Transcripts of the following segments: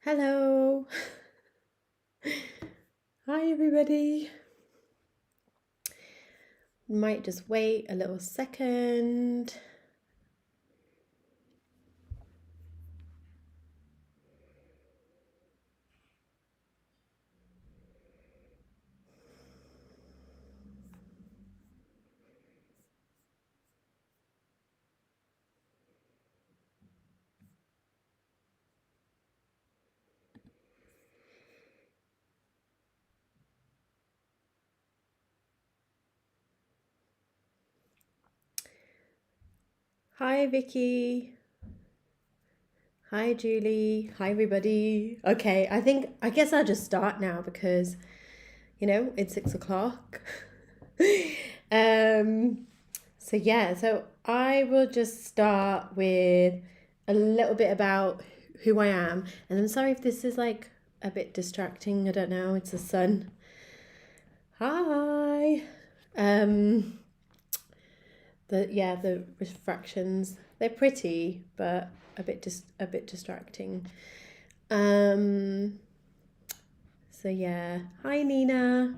Hello. Hi, everybody. Might just wait a little second. Hi, Vicky. Hi, Julie. Hi, everybody. Okay, I guess I'll just start now because, it's 6 o'clock. um, so I will just start with a little bit about who I am. And I'm sorry if this is like a bit distracting. I don't know. It's the sun. Hi. Um, the refractions, they're pretty, but a bit distracting. Um, Hi Nina.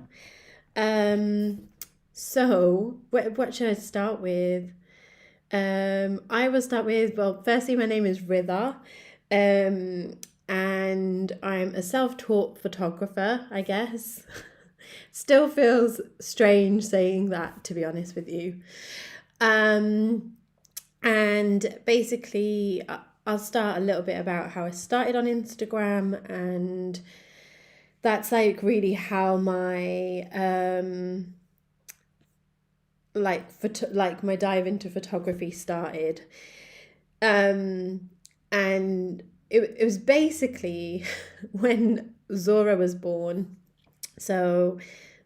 What should I start with? I will start with, well, firstly, my name is Rida, and I'm a self-taught photographer, I guess. Still feels strange saying that, to be honest with you. And basically, I'll start a little bit about how I started on Instagram, and that's like really how my like my dive into photography started. And it was basically when Zora was born. So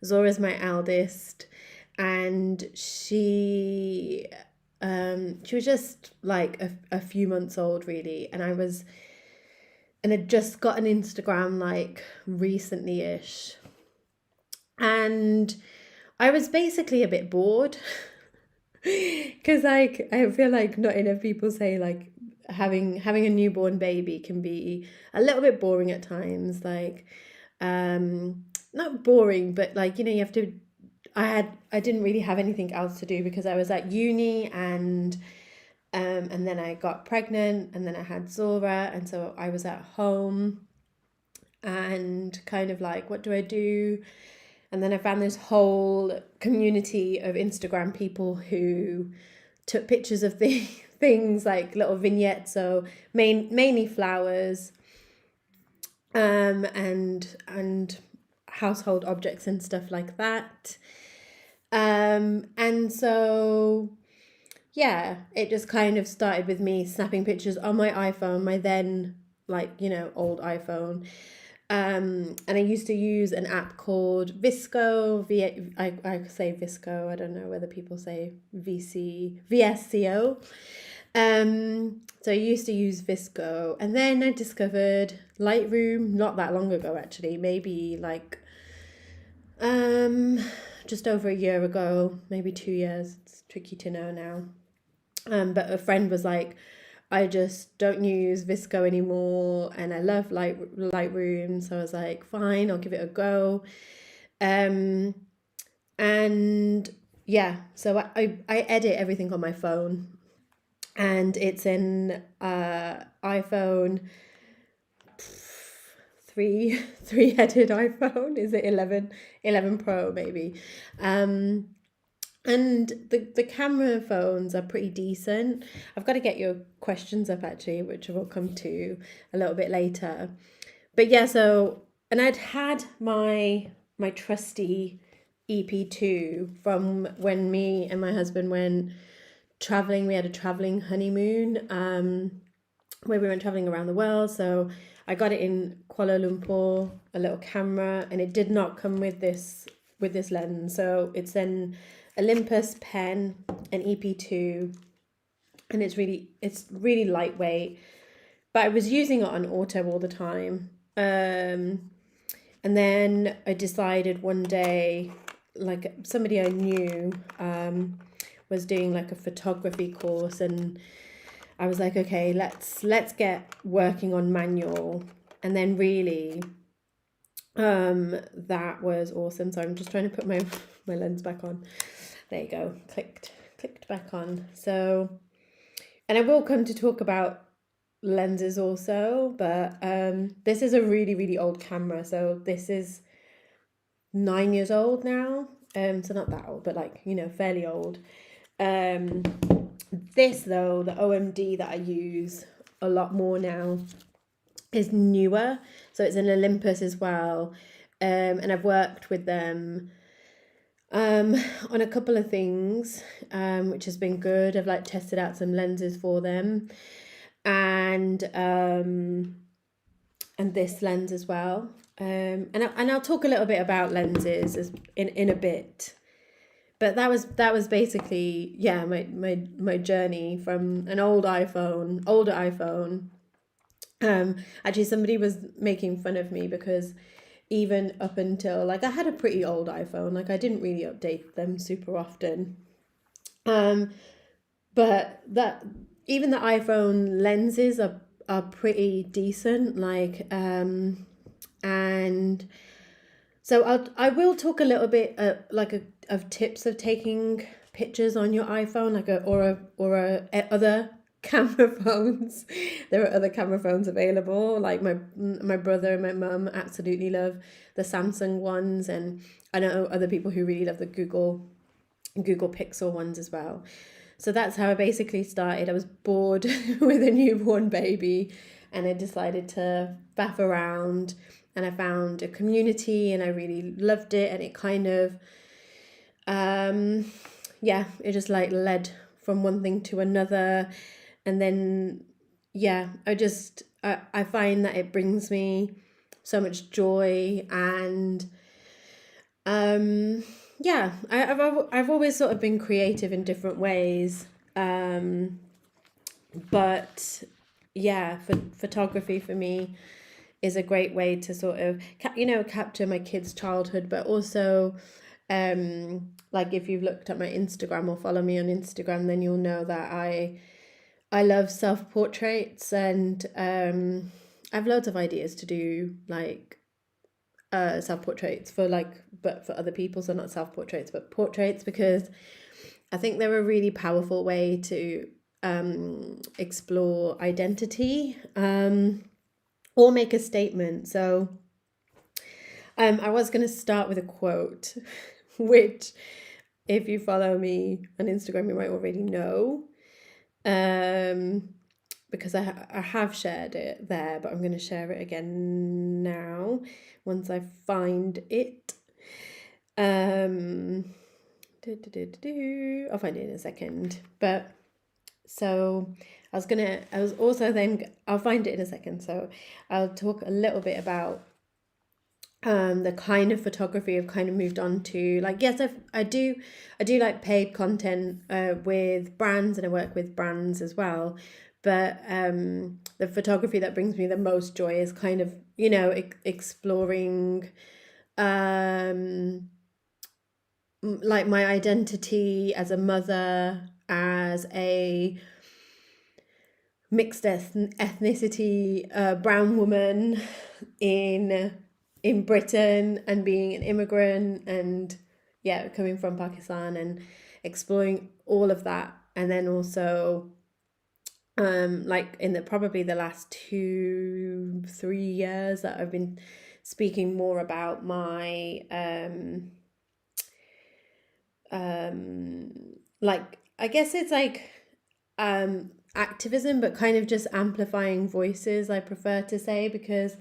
Zora's my eldest, and she was just like a few months old, really, and had just got an Instagram like recently-ish, and I was basically a bit bored because like I feel like not enough people say like having a newborn baby can be a little bit boring at times, like not boring, but like you have to. I didn't really have anything else to do because I was at uni, and then I got pregnant, and then I had Zora, and so I was at home and kind of like, what do I do? And then I found this whole community of Instagram people who took pictures of the things, like little vignettes, so mainly flowers, and household objects and stuff like that. And so yeah, it just kind of started with me snapping pictures on my iPhone, my then old iPhone. And I used to use an app called Visco. I say Visco. I don't know whether people say VSCO. So I used to use Visco, and then I discovered Lightroom not that long ago, actually, maybe like just over a year ago, maybe 2 years. It's tricky to know now. But a friend was like, I just don't use Visco anymore, and I love Lightroom. So I was like, fine, I'll give it a go. And yeah, so I edit everything on my phone, and it's an iPhone 3 headed iPhone. Is it 11 Pro maybe? And the camera phones are pretty decent. I've got to get your questions up actually, which we'll come to a little bit later. But yeah, and I'd had my trusty EP2 from when me and my husband went traveling. We had a traveling honeymoon, where we went traveling around the world. So I got it in Kuala Lumpur, a little camera, and it did not come with this lens. So it's an Olympus pen, an EP2, and it's really lightweight. But I was using it on auto all the time. And then I decided one day, like somebody I knew was doing like a photography course, and I was like, okay, let's get working on manual and then really, that was awesome. So I'm just trying to put my lens back on. There you go, clicked back on. So, and I will come to talk about lenses also, but this is a really, really old camera. So this is 9 years old now. So not that old, but like, you know, fairly old. This though, the OMD that I use a lot more now is newer. So it's an Olympus as well. And I've worked with them on a couple of things, which has been good. I've like tested out some lenses for them, and this lens as well. And I'll talk a little bit about lenses in a bit. But that was basically, yeah, my journey from an older iPhone. Actually, somebody was making fun of me because even up until, like, I had a pretty old iPhone, like I didn't really update them super often. But that even the iPhone lenses are pretty decent, like, and so I will talk a little bit of tips of taking pictures on your iPhone, like other camera phones. There are other camera phones available. Like my brother and my mum absolutely love the Samsung ones, and I know other people who really love the Google Pixel ones as well. So that's how I basically started. I was bored with a newborn baby, and I decided to faff around, and I found a community, and I really loved it. And it kind of, it just like led from one thing to another. And then, I find that it brings me so much joy. And I've always sort of been creative in different ways, but yeah, photography for me is a great way to sort of capture my kids' childhood, but also like if you've looked at my Instagram or follow me on Instagram, then you'll know that I love self-portraits, and I have loads of ideas to do like self-portraits but for other people. So not self-portraits but portraits, because I think they're a really powerful way to explore identity or make a statement. So I was going to start with a quote which, if you follow me on Instagram, you might already know, because I have shared it there, but I'm going to share it again now once I find it. I'll find it in a second. But so I'll find it in a second. So I'll talk a little bit about the kind of photography I've kind of moved on to. Like, yes, I do like paid content with brands, and I work with brands as well. But the photography that brings me the most joy is kind of, exploring like my identity as a mother, as a mixed ethnicity brown woman in Britain, and being an immigrant, and coming from Pakistan, and exploring all of that. And then also like in probably the last 2-3 years that I've been speaking more about my like, I guess it's like activism, but kind of just amplifying voices, I prefer to say, because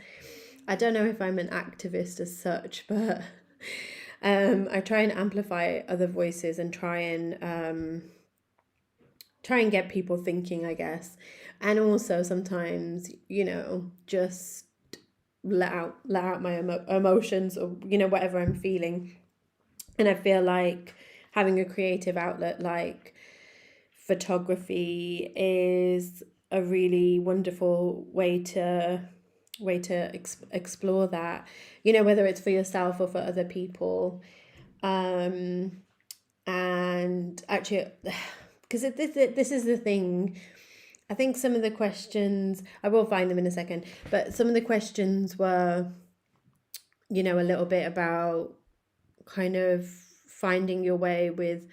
I don't know if I'm an activist as such, but I try and amplify other voices and try and get people thinking, I guess. And also sometimes, just let out my emotions, or whatever I'm feeling. And I feel like having a creative outlet like photography is a really wonderful way to explore that, whether it's for yourself or for other people. And actually, because this is the thing, I think some of the questions, I will find them in a second, but some of the questions were, you know, a little bit about kind of finding your way with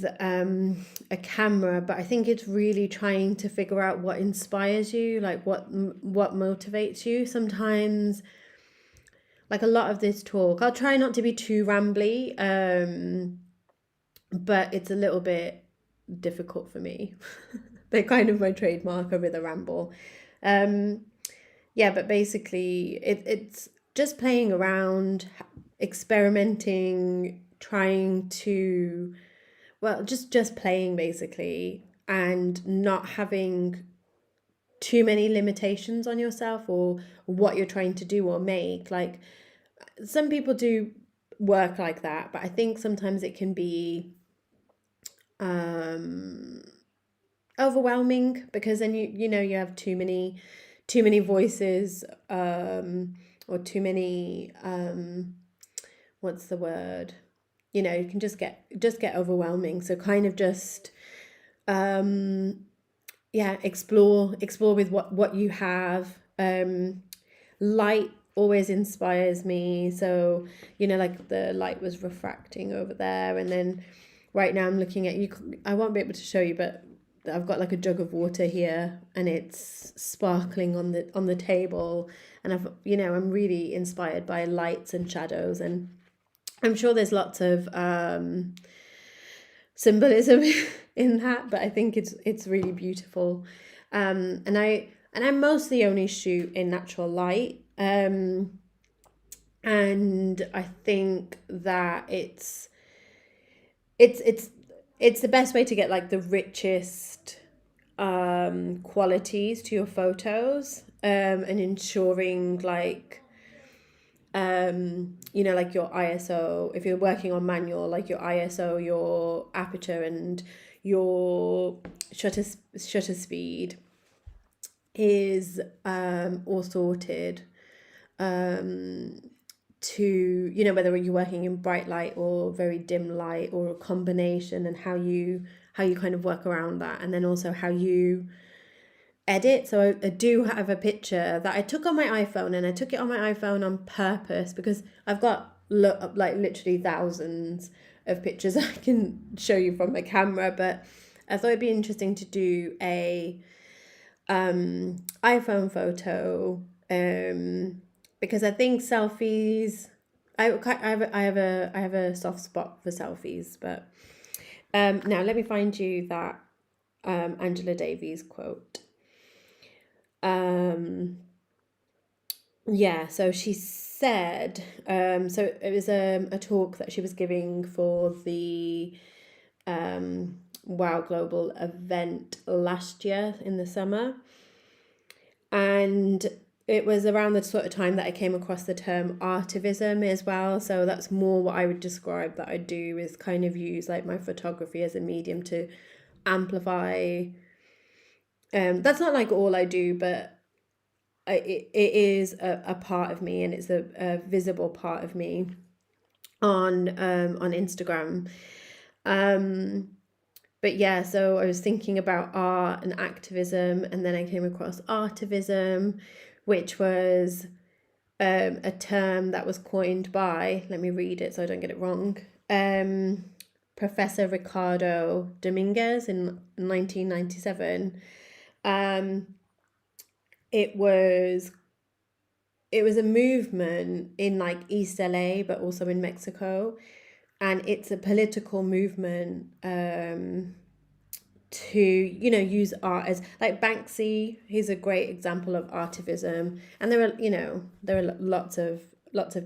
a camera, but I think it's really trying to figure out what inspires you, like what motivates you. Sometimes, like a lot of this talk, I'll try not to be too rambly, but it's a little bit difficult for me. They're kind of my trademark over the ramble. Yeah, but basically it's just playing around, experimenting, trying to, well, just playing basically, and not having too many limitations on yourself or what you're trying to do or make. Like some people do work like that, but I think sometimes it can be overwhelming, because then you know you have too many voices, or too many what's the word, you know, you can just get overwhelming. So kind of just yeah, explore with what you have. Light always inspires me, so you know, like the light was refracting over there, and then right now I'm looking at you. I won't be able to show you, but I've got like a jug of water here, and it's sparkling on the table, and I'm really inspired by lights and shadows, and I'm sure there's lots of symbolism in that, but I think it's really beautiful. And I mostly only shoot in natural light, and I think that it's the best way to get like the richest qualities to your photos, and ensuring like you know, like your ISO, if you're working on manual, like your ISO, your aperture, and your shutter speed is all sorted, to, you know, whether you're working in bright light or very dim light or a combination, and how you kind of work around that, and then also how you edit. So I do have a picture that I took on my iPhone, and I took it on my iPhone on purpose because I've got like literally thousands of pictures I can show you from my camera, but I thought it'd be interesting to do a iPhone photo, because I think selfies, I have a soft spot for selfies. But now let me find you that Angela Davies quote. Yeah, so she said, so it was a talk that she was giving for the Wow Global event last year in the summer, and it was around the sort of time that I came across the term artivism as well. So that's more what I would describe that I do, is kind of use like my photography as a medium to amplify. That's not like all I do, but it is a part of me, and it's a visible part of me on Instagram. But yeah, so I was thinking about art and activism, and then I came across artivism, which was a term that was coined by, let me read it so I don't get it wrong, Professor Ricardo Dominguez in 1997. It was a movement in like East LA, but also in Mexico, and it's a political movement to, you know, use art as, like Banksy, he's a great example of artivism, and there are lots of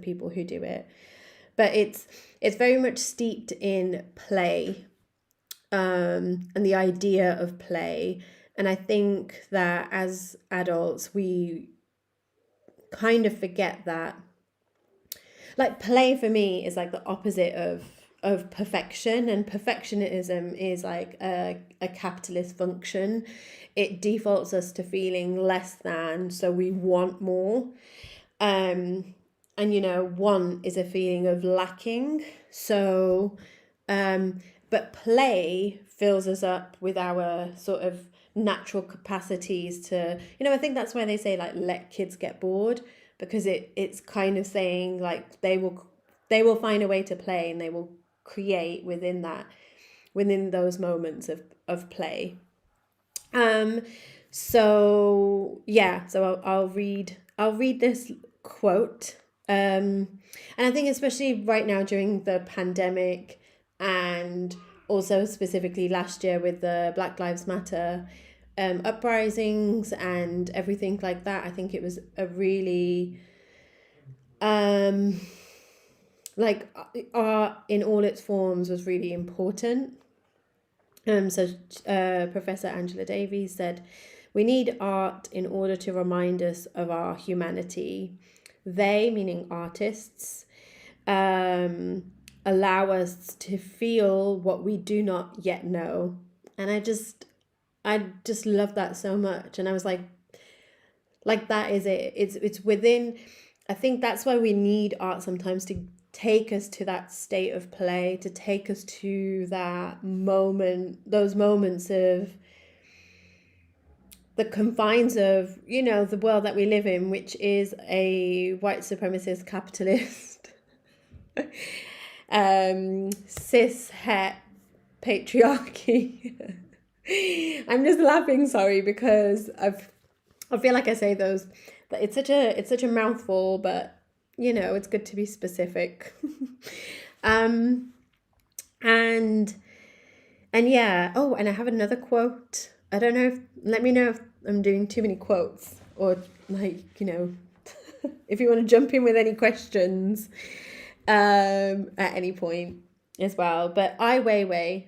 people who do it, but it's very much steeped in play, and the idea of play. And I think that as adults we kind of forget that, like, play for me is like the opposite of perfection, and perfectionism is like a capitalist function. It defaults us to feeling less than, so we want more, and you know, want is a feeling of lacking. So but play fills us up with our sort of natural capacities to, I think that's why they say like let kids get bored, because it's kind of saying like they will find a way to play, and they will create within those moments of play. So yeah, so I'll read this quote. And I think especially right now during the pandemic, and also specifically last year with the Black Lives Matter uprisings and everything like that, I think it was a really like art in all its forms was really important. So Professor Angela Davies said, "We need art in order to remind us of our humanity. They, meaning artists, allow us to feel what we do not yet know." And I just love that so much. And I was like that is it. It's within. I think that's why we need art sometimes, to take us to that state of play, to take us to that moment, those moments of the confines of, the world that we live in, which is a white supremacist capitalist cis het patriarchy. I'm just laughing, sorry, because I feel like I say those, but it's such a mouthful, but it's good to be specific. And yeah. Oh, and I have another quote. I don't know let me know if I'm doing too many quotes, or like, if you want to jump in with any questions at any point as well. But Ai Weiwei,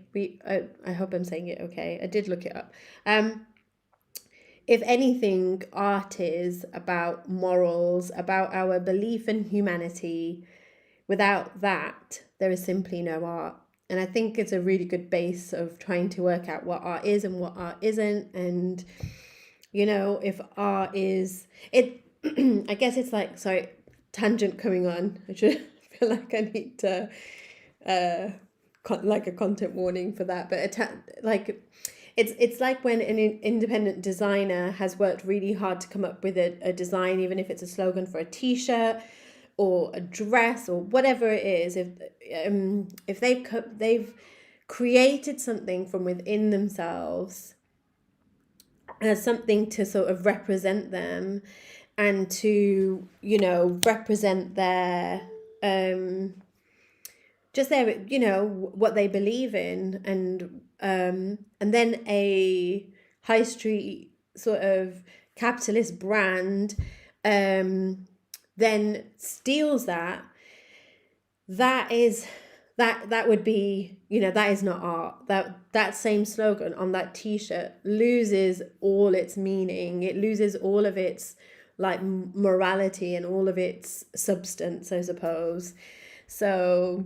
I hope I'm saying it okay. I did look it up. If anything, art is about morals, about our belief in humanity. Without that, there is simply no art. And I think it's a really good base of trying to work out what art is and what art isn't. And, if art is, I guess it's like, sorry, tangent coming on. I feel like I need to, like a content warning for that. But it's like when an independent designer has worked really hard to come up with a design, even if it's a slogan for a t-shirt or a dress or whatever it is. If they've created something from within themselves as something to sort of represent them, and to represent their just their what they believe in, and then a high street sort of capitalist brand then steals that would be, that is not art. That same slogan on that t-shirt loses all its meaning. It loses all of its like morality and all of its substance, I suppose. So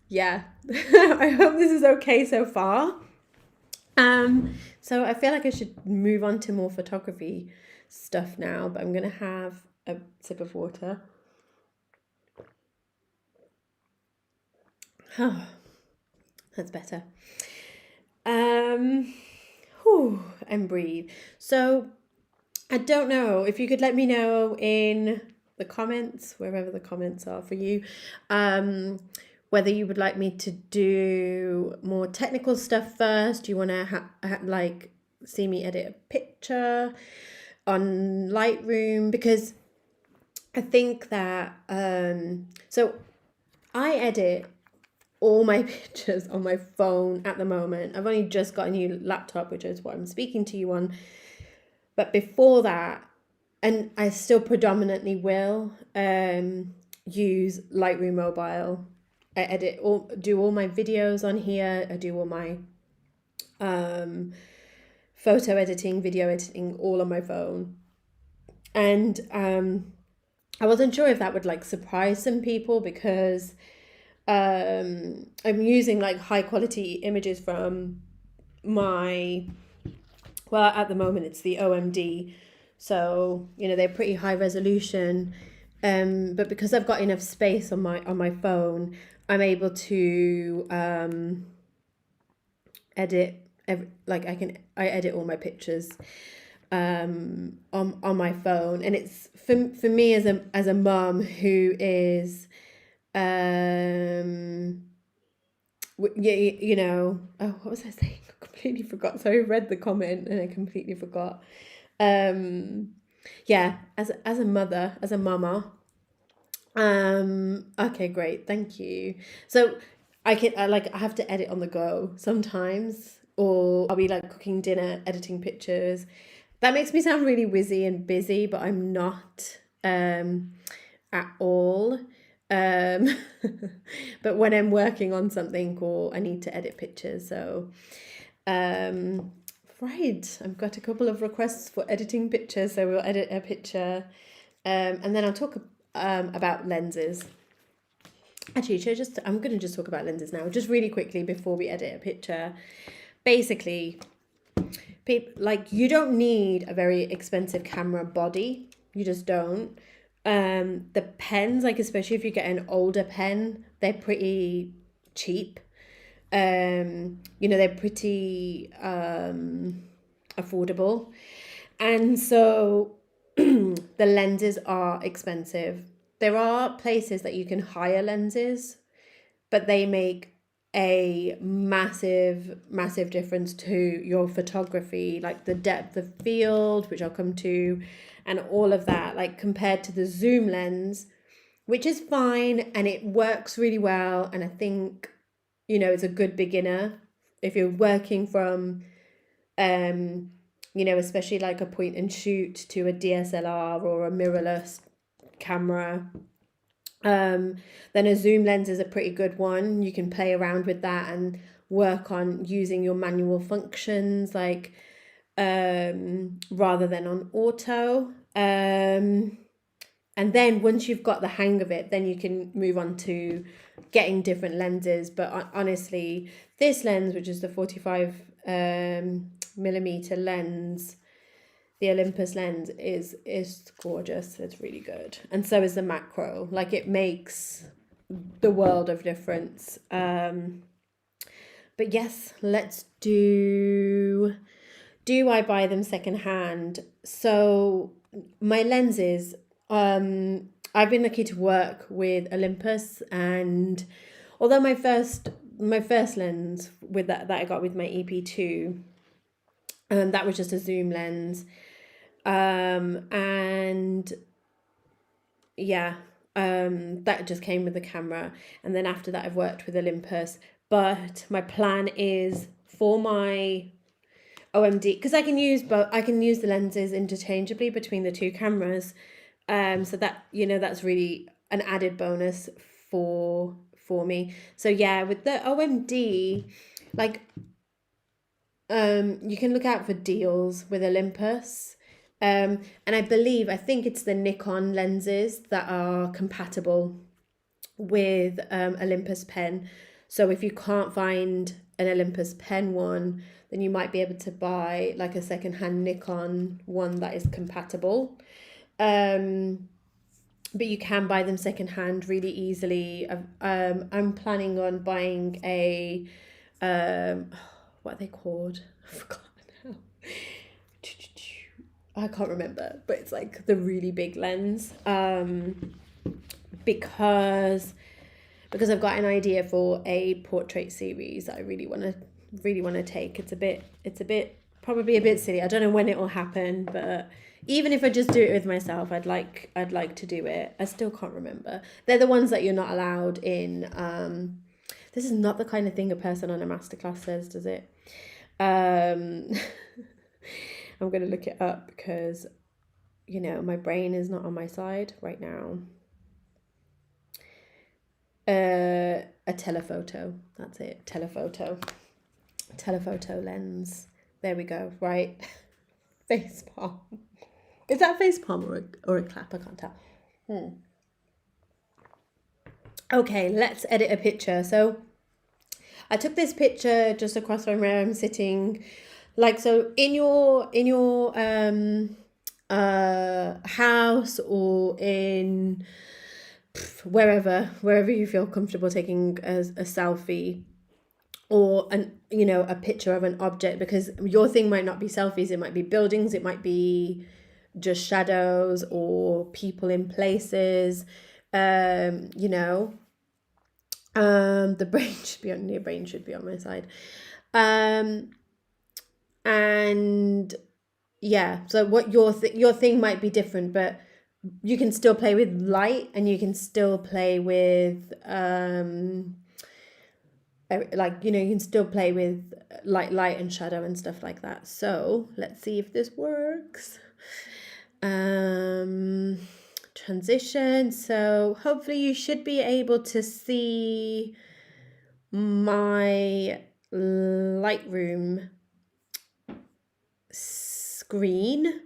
yeah, I hope this is okay so far. So I feel like I should move on to more photography stuff now, but I'm gonna have a sip of water. Oh, that's better. And breathe. So I don't know if you could let me know in the comments, wherever the comments are for you, whether you would like me to do more technical stuff first. Do you want to like see me edit a picture on Lightroom? Because I think that so I edit all my pictures on my phone at the moment. I've only just got a new laptop, which is what I'm speaking to you on. But before that, and I still predominantly will use Lightroom Mobile. I do all my videos on here. I do all my photo editing, video editing, all on my phone. And I wasn't sure if that would like surprise some people, because I'm using like high quality images from at the moment it's the OMD, so they're pretty high resolution, but because I've got enough space on my phone, I'm able to edit I edit all my pictures on my phone, and it's for me as a mum who is you know, oh, what was I saying? I completely forgot. So I read the comment and I completely forgot. Yeah, as a mother, as a mama. Okay, great, thank you. So I have to edit on the go sometimes, or I'll be like cooking dinner, editing pictures. That makes me sound really whizzy and busy, but I'm not at all. Um, but when I'm working on something or I need to edit pictures, so right, I've got a couple of requests for editing pictures, so we'll edit a picture, and then I'll talk about lenses. Actually, I'm going to just talk about lenses now, just really quickly before we edit a picture. Basically, like, you don't need a very expensive camera body. You just don't. The pens, like, especially if you get an older pen, they're pretty cheap. You know, they're pretty affordable. And so the lenses are expensive. There are places that you can hire lenses, but they make a massive difference to your photography, like the depth of field, which I'll come to, and all of that, like compared to the zoom lens, which is fine and it works really well. And I think, you know, it's a good beginner if you're working from you know, especially like a point and shoot to a DSLR or a mirrorless camera. Then a zoom lens is a pretty good one. You can play around with that and work on using your manual functions, like rather than on auto. And then once you've got the hang of it, then you can move on to getting different lenses. But honestly, this lens, which is the 45 millimeter lens, the Olympus lens, is gorgeous. It's really good, and so is the macro. Like, it makes the world of difference. But yes, let's do I buy them secondhand? So my lenses, I've been lucky to work with Olympus, and although my first lens with that I got with my EP2, that was just a zoom lens, and yeah, that just came with the camera. And then after that I've worked with Olympus, but my plan is for my OMD, because I can use the lenses interchangeably between the two cameras, so that, you know, that's really an added bonus for me. So yeah, with the OMD, like, you can look out for deals with Olympus, and I think it's the Nikon lenses that are compatible with Olympus pen. So if you can't find an Olympus pen one, then you might be able to buy like a secondhand Nikon one that is compatible. But you can buy them secondhand really easily. I'm planning on buying a what are they called? I forgot now. I can't remember, but it's like the really big lens. Because I've got an idea for a portrait series that I really want to take. It's a bit probably a bit silly. I don't know when it will happen, but even if I just do it with myself, I'd like to do it. I still can't remember. They're the ones that you're not allowed in. This is not the kind of thing a person on a masterclass says, does it? I'm going to look it up because, you know, my brain is not on my side right now. A telephoto. That's it. Telephoto lens. There we go. Right. Face palm. Is that face palm or a clap? I can't tell. Okay, let's edit a picture. So I took this picture just across from where I'm sitting. Like, so in your house or in wherever you feel comfortable taking a selfie, or a picture of an object, because your thing might not be selfies, it might be buildings, it might be just shadows or people in places. You know, the brain should be on your brain should be on my side. And yeah, so what your thing might be different, but you can still play with light, and you can still play with like, you can still play with light and shadow and stuff like that. So let's see if this works. Transition. So hopefully you should be able to see my Lightroom screen.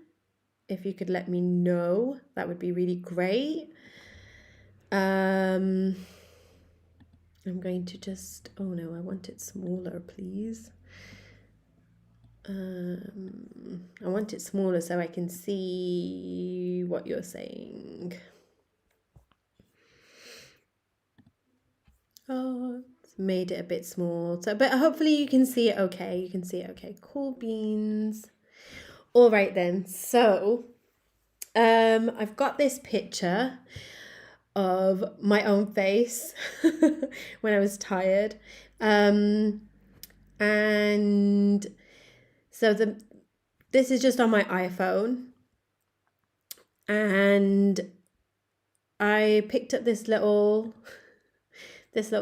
If you could let me know, that would be really great. I'm going to just, oh no, I want it smaller, please. I want it smaller so I can see what you're saying. Oh, it's made it a bit small. So, but hopefully you can see it okay. You can see it okay. Cool beans. All right then. So, I've got this picture of my own face when I was tired. And so this is just on my iPhone, and I picked up this little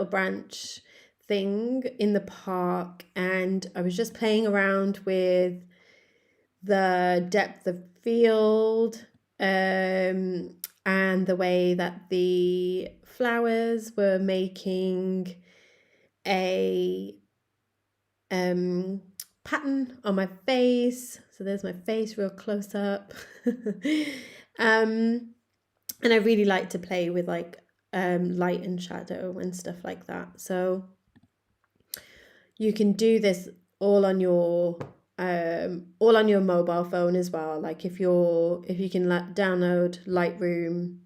branch thing in the park, and I was just playing around with the depth of field, and the way that the flowers were making a pattern on my face. So there's my face real close up. And I really like to play with like light and shadow and stuff like that. So you can do this all on your mobile phone as well. Like if you can download Lightroom,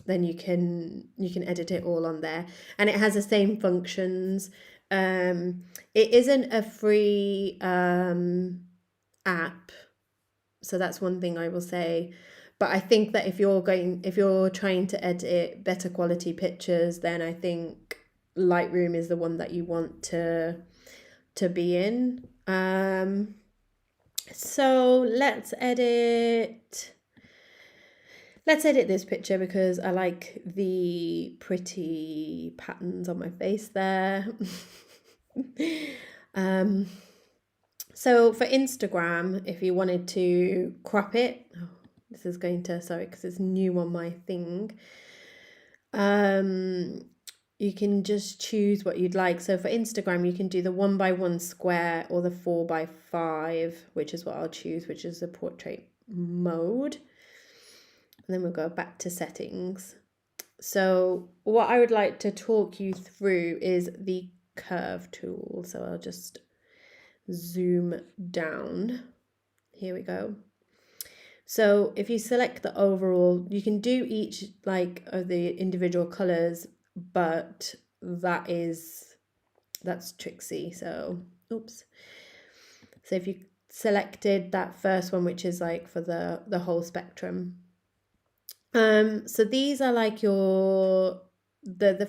then you can edit it all on there, and it has the same functions. It isn't a free app, so that's one thing I will say. But I think that if you're trying to edit better quality pictures, then I think Lightroom is the one that you want to be in. So let's edit this picture because I like the pretty patterns on my face there. So for Instagram, if you wanted to crop it, this is going to, sorry, because it's new on my thing. You can just choose what you'd like. So for Instagram, you can do the 1x1 square or the 4x5, which is what I'll choose, which is the portrait mode. And then we'll go back to settings. So what I would like to talk you through is the curve tool. So I'll just zoom down. Here we go. So if you select the overall, you can do each like of the individual colors, but that's tricksy. So oops. So if you selected that first one, which is like for the whole spectrum. So these are like the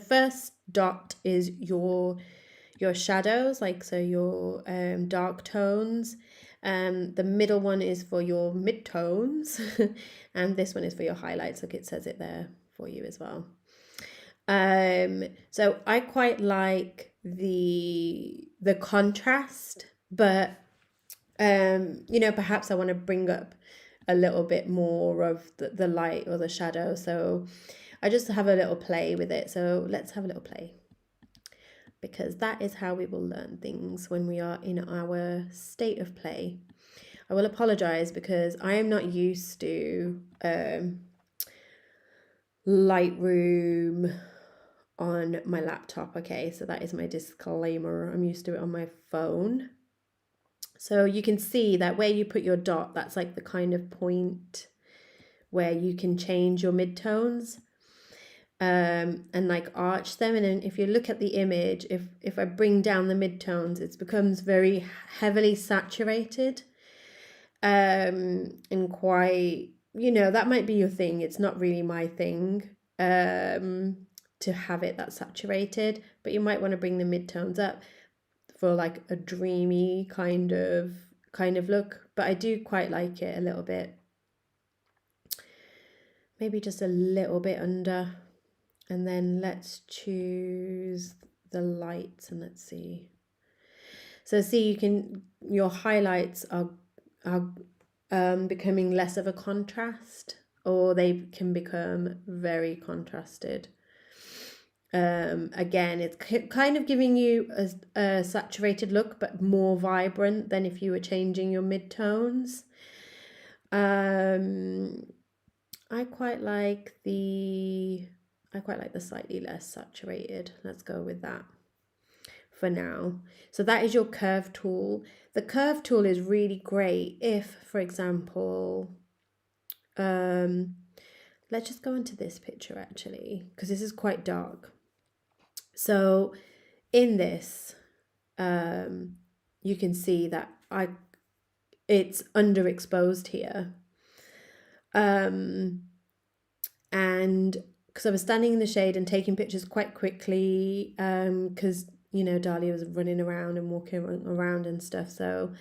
first dot is your shadows, like so your dark tones. The middle one is for your mid-tones, and this one is for your highlights. Look, it says it there for you as well. So I quite like the contrast, but perhaps I want to bring up a little bit more of the light or the shadow. So I just have a little play with it. So let's have a little play, because that is how we will learn things when we are in our state of play. I will apologize because I am not used to Lightroom on my laptop. Okay, so that is my disclaimer. I'm used to it on my phone. So you can see that where you put your dot, that's like the kind of point where you can change your midtones. and like arch them. And then if you look at the image, if I bring down the midtones, it becomes very heavily saturated, and quite, you know, that might be your thing. It's not really my thing, to have it that saturated, but you might want to bring the midtones up for like a dreamy kind of look. But I do quite like it a little bit, maybe just a little bit under. And then let's choose the lights and let's see. So see, you can, your highlights are becoming less of a contrast, or they can become very contrasted. Again, it's kind of giving you a saturated look, but more vibrant than if you were changing your midtones. I quite like the slightly less saturated. Let's go with that for now. So that is your curve tool. The curve tool is really great if, for example, let's just go into this picture actually, because this is quite dark. So in this, you can see that it's underexposed here. And because I was standing in the shade and taking pictures quite quickly, because, you know, Dahlia was running around and walking around and stuff. So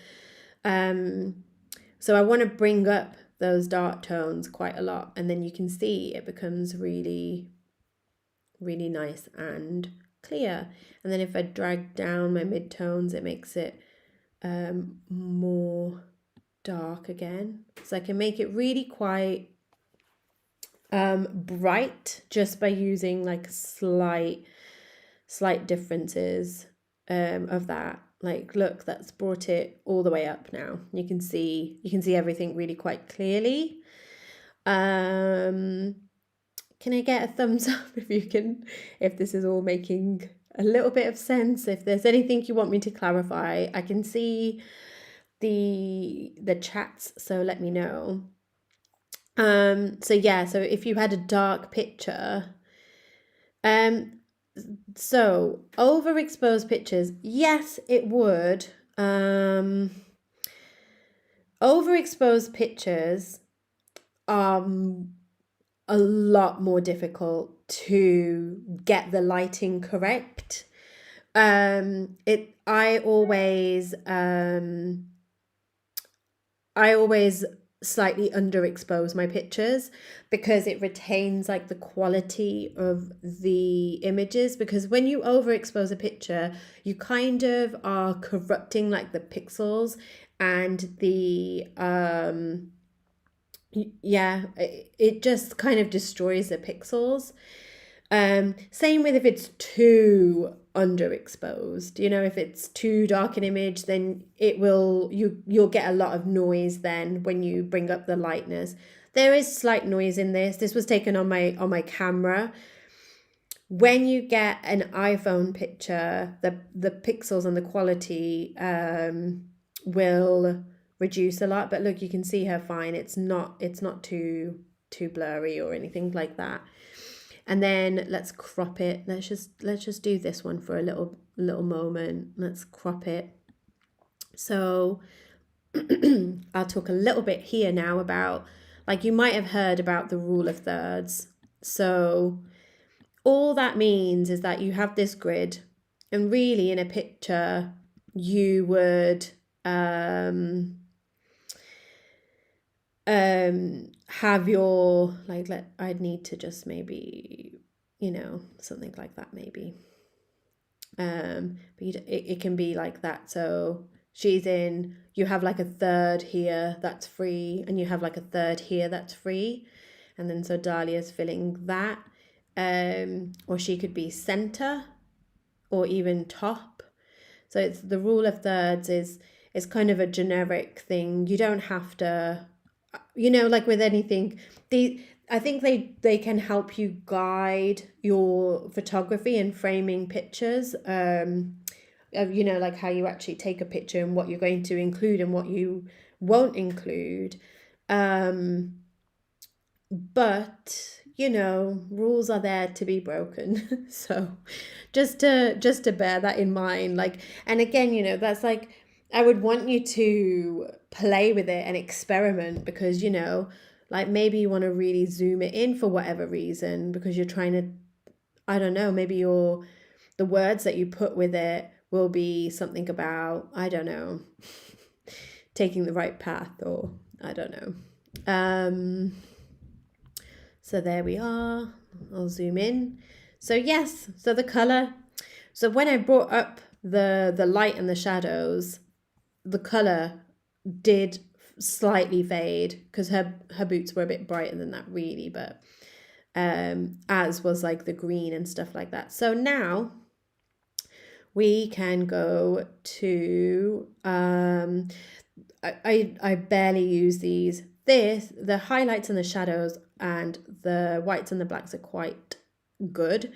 I want to bring up those dark tones quite a lot, and then you can see it becomes really, really nice and clear. And then if I drag down my midtones, it makes it more dark again. So I can make it really quite bright just by using like slight differences of that. Like, look, that's brought it all the way up now. You can see everything really quite clearly. Can I get a thumbs up if this is all making a little bit of sense? If there's anything you want me to clarify, I can see the chats, so let me know. So yeah, so if you had a dark picture, so overexposed pictures, yes, it would. Overexposed pictures are a lot more difficult to get the lighting correct. I always slightly underexpose my pictures because it retains like the quality of the images, because when you overexpose a picture, you kind of are corrupting like the pixels and the it just kind of destroys the pixels. Same with if it's too underexposed. You know, if it's too dark an image, then you'll get a lot of noise then when you bring up the lightness. There is slight noise in this. This was taken on my camera. When you get an iPhone picture, the pixels and the quality will reduce a lot, but look, you can see her fine. It's not too blurry or anything like that. And then let's crop it. Let's just do this one for a little moment. Let's crop it. So I'll talk a little bit here now about, like, you might have heard about the rule of thirds. So all that means is that you have this grid, and really in a picture you would have your, like, I'd need to just maybe, you know, something like that maybe. But it can be like that. So she's in, you have like a third here that's free, and you have like a third here that's free, and then so Dahlia's filling that. Or she could be center or even top. So it's the rule of thirds is kind of a generic thing. You don't have to, you know, like with anything, I think they can help you guide your photography and framing pictures, you know, like how you actually take a picture and what you're going to include and what you won't include. But you know, rules are there to be broken. So just to bear that in mind. Like, and again, you know, that's like, I would want you to play with it and experiment, because, you know, like maybe you want to really zoom it in for whatever reason, because you're trying to, I don't know, maybe the words that you put with it will be something about, I don't know, taking the right path, or I don't know. So there we are. I'll zoom in. So yes, so the color. So when I brought up the light and the shadows, the color did slightly fade, because her boots were a bit brighter than that really, but as was like the green and stuff like that. So now we can go to I barely use these. The highlights and the shadows and the whites and the blacks are quite good.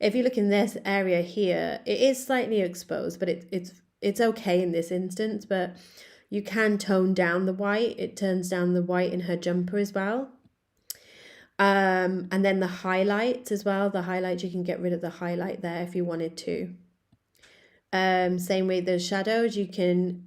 If you look in this area here, it is slightly exposed, but it's okay in this instance. But you can tone down the white. It turns down the white in her jumper as well. And then the highlights as well. The highlights, you can get rid of the highlight there if you wanted to. Same way the shadows, you can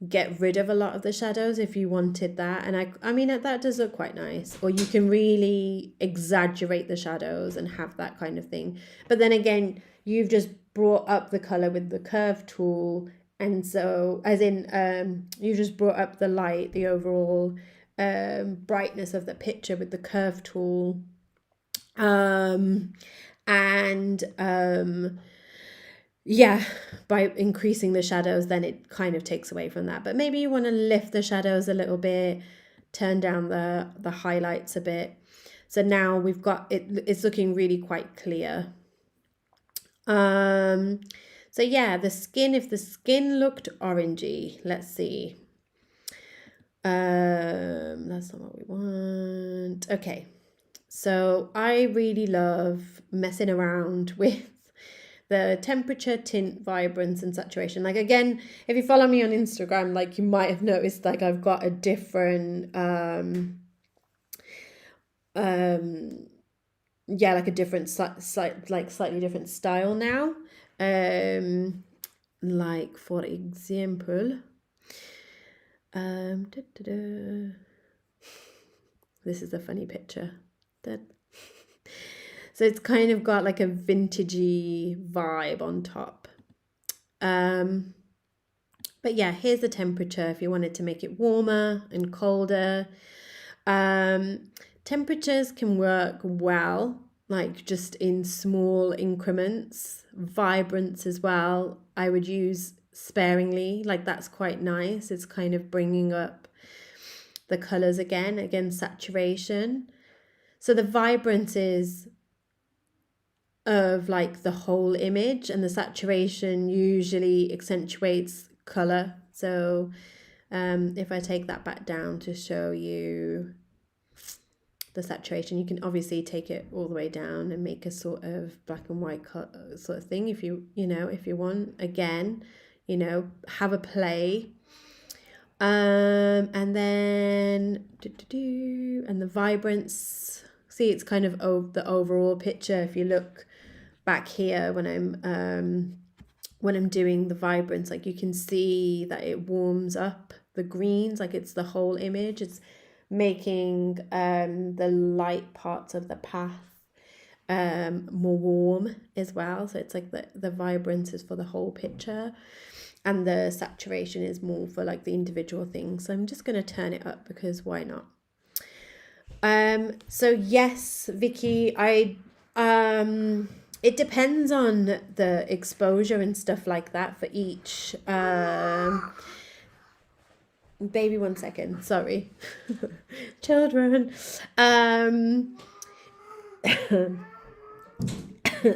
get rid of a lot of the shadows if you wanted that. And I mean, that does look quite nice. Or you can really exaggerate the shadows and have that kind of thing. But then again, you've just brought up the color with the curve tool. And so, as in, you just brought up the light, the overall brightness of the picture with the curve tool. Yeah, by increasing the shadows, then it kind of takes away from that. But maybe you want to lift the shadows a little bit, turn down the highlights a bit. So now we've got it's looking really quite clear. So yeah, the skin, if the skin looked orangey, let's see. That's not what we want. Okay. So I really love messing around with the temperature, tint, vibrance, and saturation. Like, again, if you follow me on Instagram, like, you might have noticed, like, I've got a different yeah, like a different slightly different style now. Like, for example, this is a funny picture. So it's kind of got like a vintagey vibe on top. But yeah, here's the temperature if you wanted to make it warmer and colder. Temperatures can work well, like just in small increments. Vibrance as well, I would use sparingly. Like, that's quite nice. It's kind of bringing up the colors again, saturation. So the vibrance is of like the whole image, and the saturation usually accentuates color. So if I take that back down to show you the saturation, you can obviously take it all the way down and make a sort of black and white sort of thing if you want. Again, have a play. And then and the vibrance, see, it's kind of the overall picture. If you look back here when I'm doing the vibrance, like, you can see that it warms up the greens, like it's the whole image. It's making the light parts of the path more warm as well. So it's like the vibrance is for the whole picture, and the saturation is more for like the individual things. So I'm just going to turn it up, because why not? So yes, Vicky, it depends on the exposure and stuff like that for each. Baby, 1 second, sorry. Children.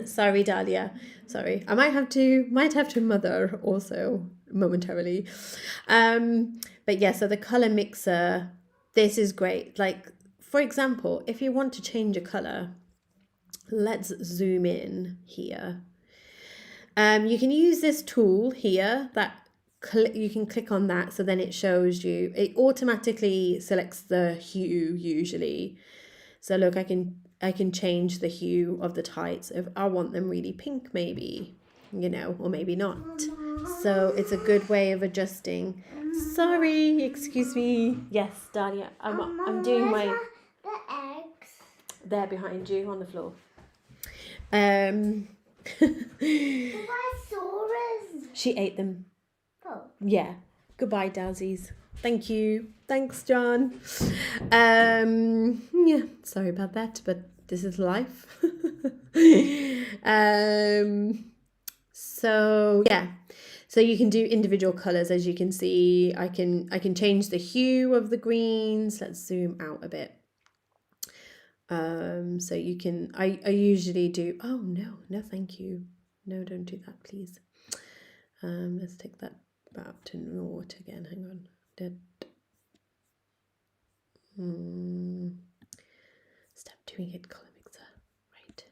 Sorry, Dahlia. Sorry. I might have to mother also momentarily. But yeah, so the color mixer, this is great. Like, for example, if you want to change a color, let's zoom in here. You can use this tool here that you can click on that, so then it shows you, it automatically selects the hue usually. So look, I can change the hue of the tights if I want them really pink, maybe, you know, or maybe not. So it's a good way of adjusting. Sorry, excuse me. Yes, Dahlia, I'm doing my... The eggs. They're behind you on the floor. Goodbye, Soras. She ate them. Oh. Yeah. Goodbye, Dowsies. Thank you. Thanks, John. Yeah, sorry about that, but this is life. So yeah. So you can do individual colors, as you can see. I can change the hue of the greens. Let's zoom out a bit. So you can, I usually do, oh no, thank you. No, don't do that, please. Let's take that back to naught again. Hang on. Stop doing it, color mixer. Right.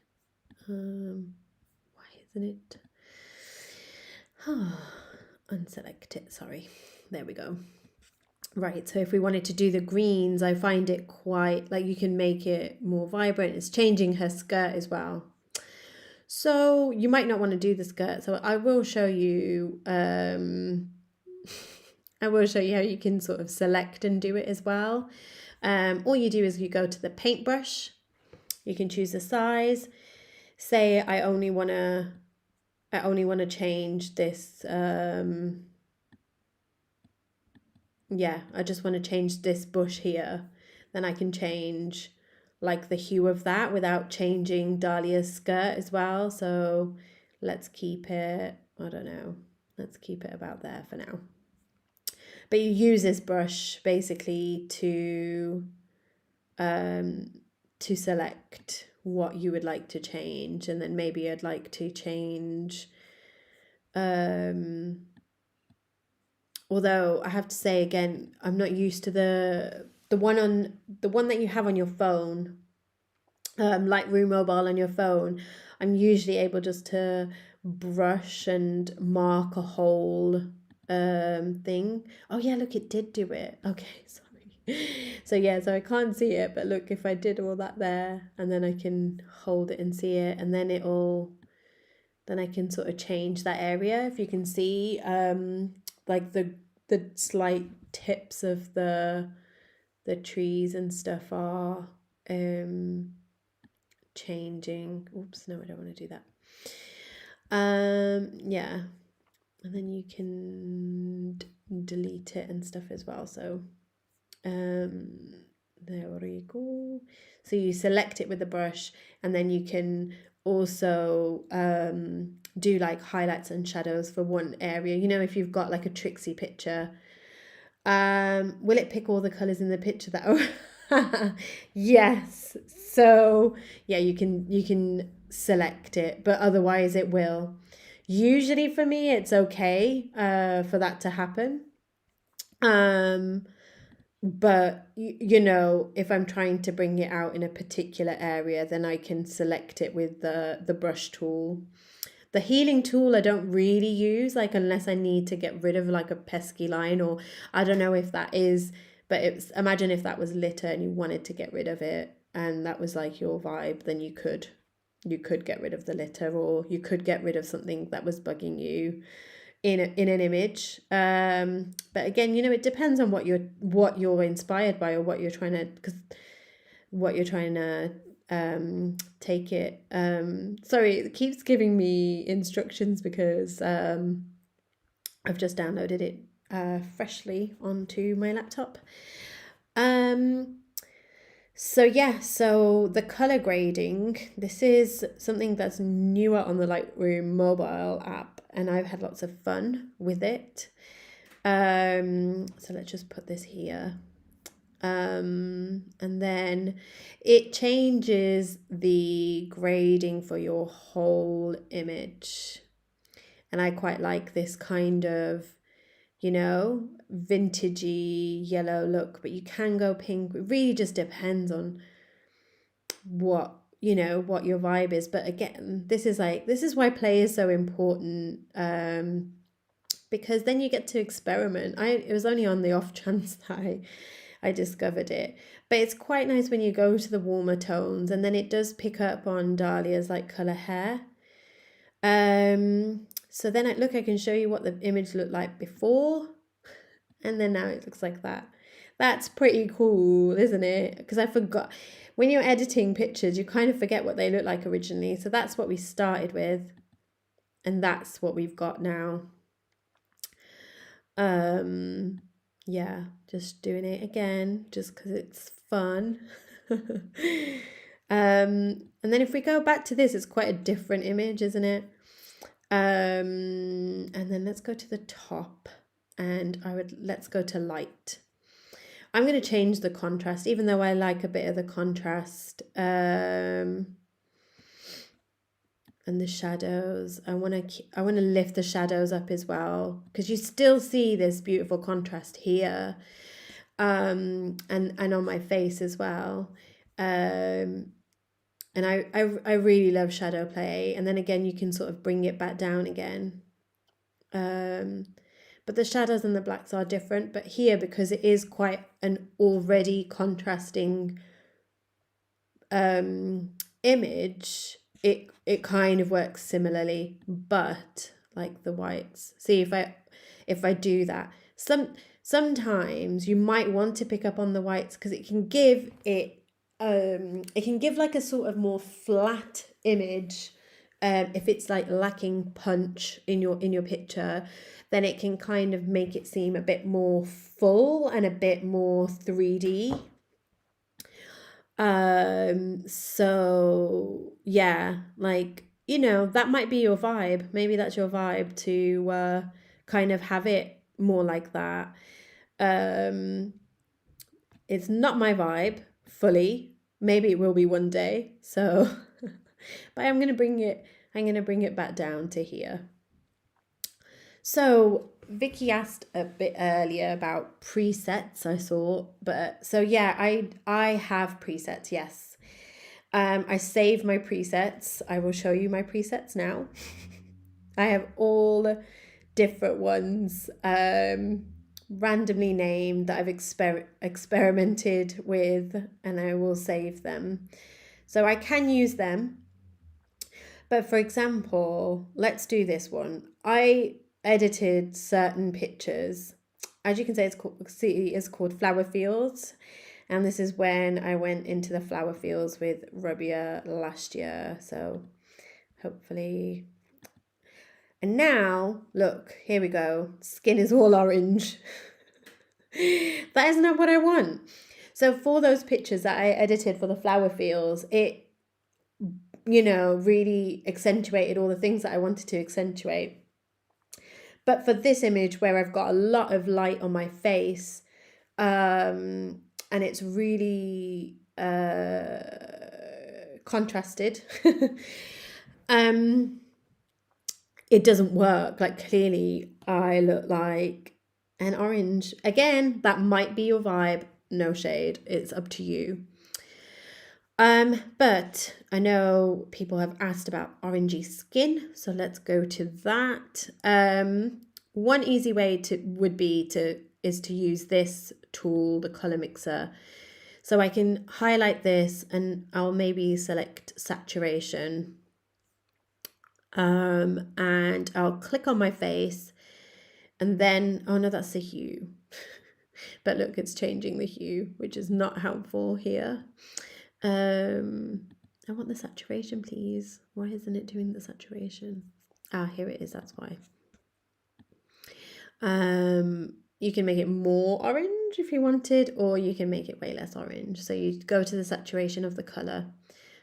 Why isn't it? Unselect it, sorry. There we go. Right, so if we wanted to do the greens, I find it quite, like, you can make it more vibrant. It's changing her skirt as well. So you might not want to do the skirt. So I will show you, I will show you how you can sort of select and do it as well. All you do is you go to the paintbrush. You can choose the size. Say I only want to change this, yeah, I just want to change this bush here. Then I can change like the hue of that without changing Dahlia's skirt as well. So let's keep it, I don't know, let's keep it about there for now. But you use this brush basically to select what you would like to change, and then maybe I'd like to change, although I have to say again, I'm not used to the one that you have on your phone, Lightroom mobile on your phone. I'm usually able just to brush and mark a whole thing. Oh yeah, look, it did do it. Okay, sorry. So yeah, so I can't see it, but look, if I did all that there, and then I can hold it and see it, and then then I can sort of change that area. If you can see, like the slight tips of the trees and stuff are changing. Oops, no, I don't want to do that. Yeah, and then you can delete it and stuff as well. So there we go. So you select it with the brush, and then you can also do like highlights and shadows for one area. You know, if you've got like a Trixie picture, will it pick all the colors in the picture that yes, so yeah, you can select it, but otherwise it will. Usually for me it's okay for that to happen, but you know, if I'm trying to bring it out in a particular area, then I can select it with the brush tool. The healing tool I don't really use, like, unless I need to get rid of like a pesky line, or I don't know if that is, but it's, imagine if that was litter and you wanted to get rid of it and that was like your vibe, then you could get rid of the litter, or you could get rid of something that was bugging you in an image. But again, you know, it depends on what you're inspired by, or what you're trying to, take it. Sorry, it keeps giving me instructions because I've just downloaded it freshly onto my laptop. So yeah, so the color grading, this is something that's newer on the Lightroom mobile app, and I've had lots of fun with it. So let's just put this here. And then it changes the grading for your whole image. And I quite like this kind of, you know, vintagey yellow look, but you can go pink. It really just depends on what, you know, what your vibe is. But again, this is why play is so important, because then you get to experiment. It was only on the off chance that I discovered it. But it's quite nice when you go to the warmer tones, and then it does pick up on Dahlia's like colour hair. So then I can show you what the image looked like before, and then now it looks like that. That's pretty cool, isn't it? Because I forgot, when you're editing pictures, you kind of forget what they look like originally. So that's what we started with, and that's what we've got now. Yeah, just doing it again just because it's fun. And then if we go back to this, it's quite a different image, isn't it? And then let's go to the top, and let's go to light. I'm going to change the contrast, even though I like a bit of the contrast. And the shadows, I want to lift the shadows up as well, because you still see this beautiful contrast here, and on my face as well. And I really love shadow play, and then again you can sort of bring it back down again. But the shadows and the blacks are different, but here, because it is quite an already contrasting image, it kind of works similarly, but like the whites. See, if I do that, sometimes you might want to pick up on the whites, because it can give like a sort of more flat image. If it's like lacking punch in your picture, then it can kind of make it seem a bit more full and a bit more 3D. So yeah, like, that might be your vibe. Maybe that's your vibe, to kind of have it more like that. It's not my vibe fully. Maybe it will be one day. So but I'm gonna bring it back down to here. So Vicky asked a bit earlier about presets, I saw, but so yeah, I have presets, yes. I save my presets. I will show you my presets now. I have all different ones, randomly named, that I've experimented with, and I will save them. So I can use them. But for example, let's do this one. I edited certain pictures. As you can see, it's called Flower Fields. And this is when I went into the flower fields with Rabia last year. So hopefully. And now, look, here we go. Skin is all orange. That is not what I want. So for those pictures that I edited for the flower fields, it really accentuated all the things that I wanted to accentuate. But for this image, where I've got a lot of light on my face, and it's really contrasted, it doesn't work. Like, clearly I look like an orange. Again, that might be your vibe. No shade. It's up to you. But I know people have asked about orangey skin, so let's go to that. One easy way is to use this tool, the color mixer. So I can highlight this, and I'll maybe select saturation. And I'll click on my face, and then, oh no, that's the hue. But look, it's changing the hue, which is not helpful here. I want the saturation, please. Why isn't it doing the saturation? Ah, here it is, that's why. You can make it more orange if you wanted, or you can make it way less orange. So you go to the saturation of the color.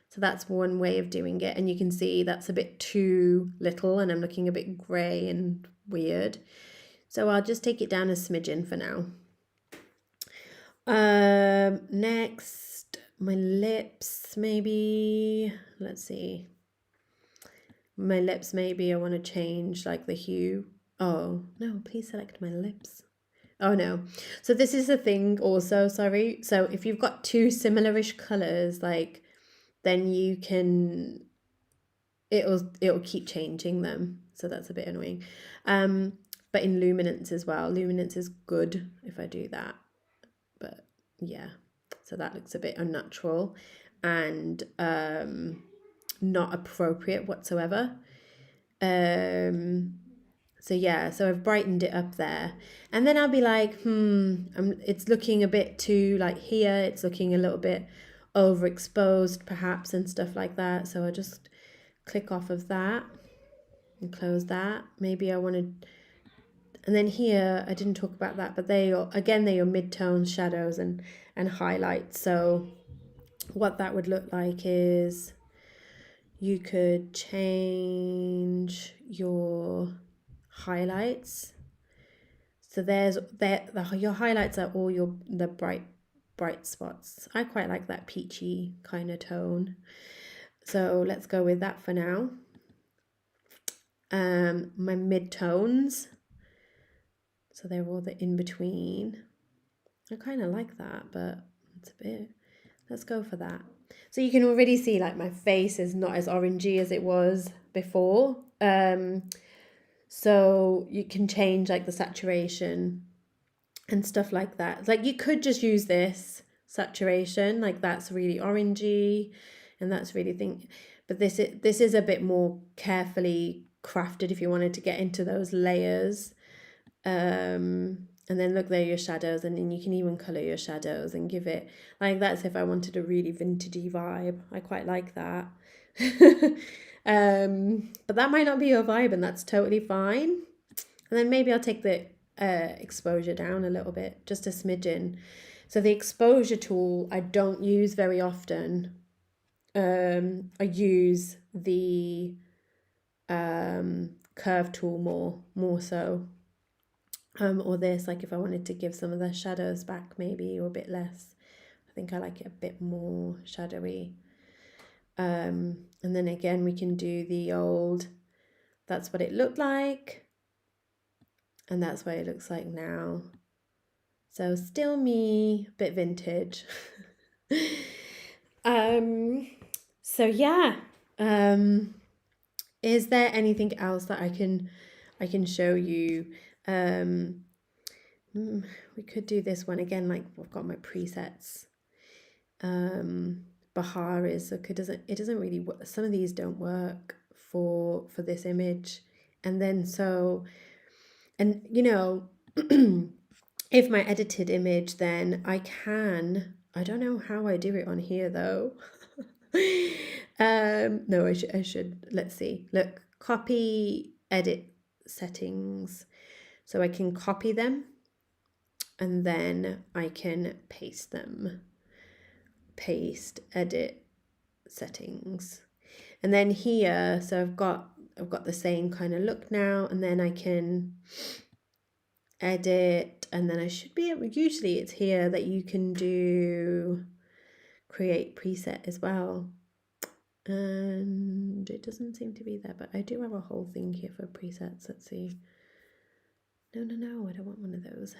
So that's one way of doing it. And you can see that's a bit too little, and I'm looking a bit grey and weird. So I'll just take it down a smidgen for now. Next, my lips, maybe. Let's see. My lips, maybe I want to change like the hue. Oh, no, please select my lips. Oh no. So this is the thing also, sorry. So if you've got two similarish colors, like, then you can, it'll keep changing them. So that's a bit annoying. But in luminance as well. Luminance is good if I do that. But yeah, so that looks a bit unnatural and not appropriate whatsoever. So yeah, so I've brightened it up there, and then I'll be like, it's looking a bit too, like here, it's looking a little bit overexposed perhaps and stuff like that. So I just click off of that and close that. Maybe I want to, and then here I didn't talk about that, but they're your mid-tones, shadows, and highlights. So what that would look like is you could change your highlights. So your highlights are all the bright spots. I quite like that peachy kind of tone. So let's go with that for now. My mid-tones. So they're all the in-between. I kind of like that, but it's a bit, let's go for that. So you can already see like my face is not as orangey as it was before. So you can change like the saturation and stuff like that. Like you could just use this saturation, like that's really orangey and that's really but this is a bit more carefully crafted if you wanted to get into those layers. And then look, there are your shadows, and then you can even color your shadows and give it like that's if I wanted a really vintagey vibe. I quite like that. But that might not be your vibe, and that's totally fine. And then maybe I'll take the exposure down a little bit, just a smidgen. So the exposure tool I don't use very often. I use the curve tool more so. Or this, like if I wanted to give some of the shadows back maybe, or a bit less. I think I like it a bit more shadowy. And then again we can do the old, that's what it looked like, and that's what it looks like now. So still me, a bit vintage. So yeah. Is there anything else that I can show you? We could do this one again, like I've got my presets. Bahar is okay, it doesn't really work. Some of these don't work for this image. And then so, and you know, if my edited image, then I don't know how I do it on here though. No, I should, let's see, look, copy, edit settings. So I can copy them and then I can paste them. Paste, edit, settings. And then here, so I've got the same kind of look now, and then I can edit, and then I should be able, usually it's here that you can do create preset as well. And it doesn't seem to be there, but I do have a whole thing here for presets. Let's see. No, I don't want one of those.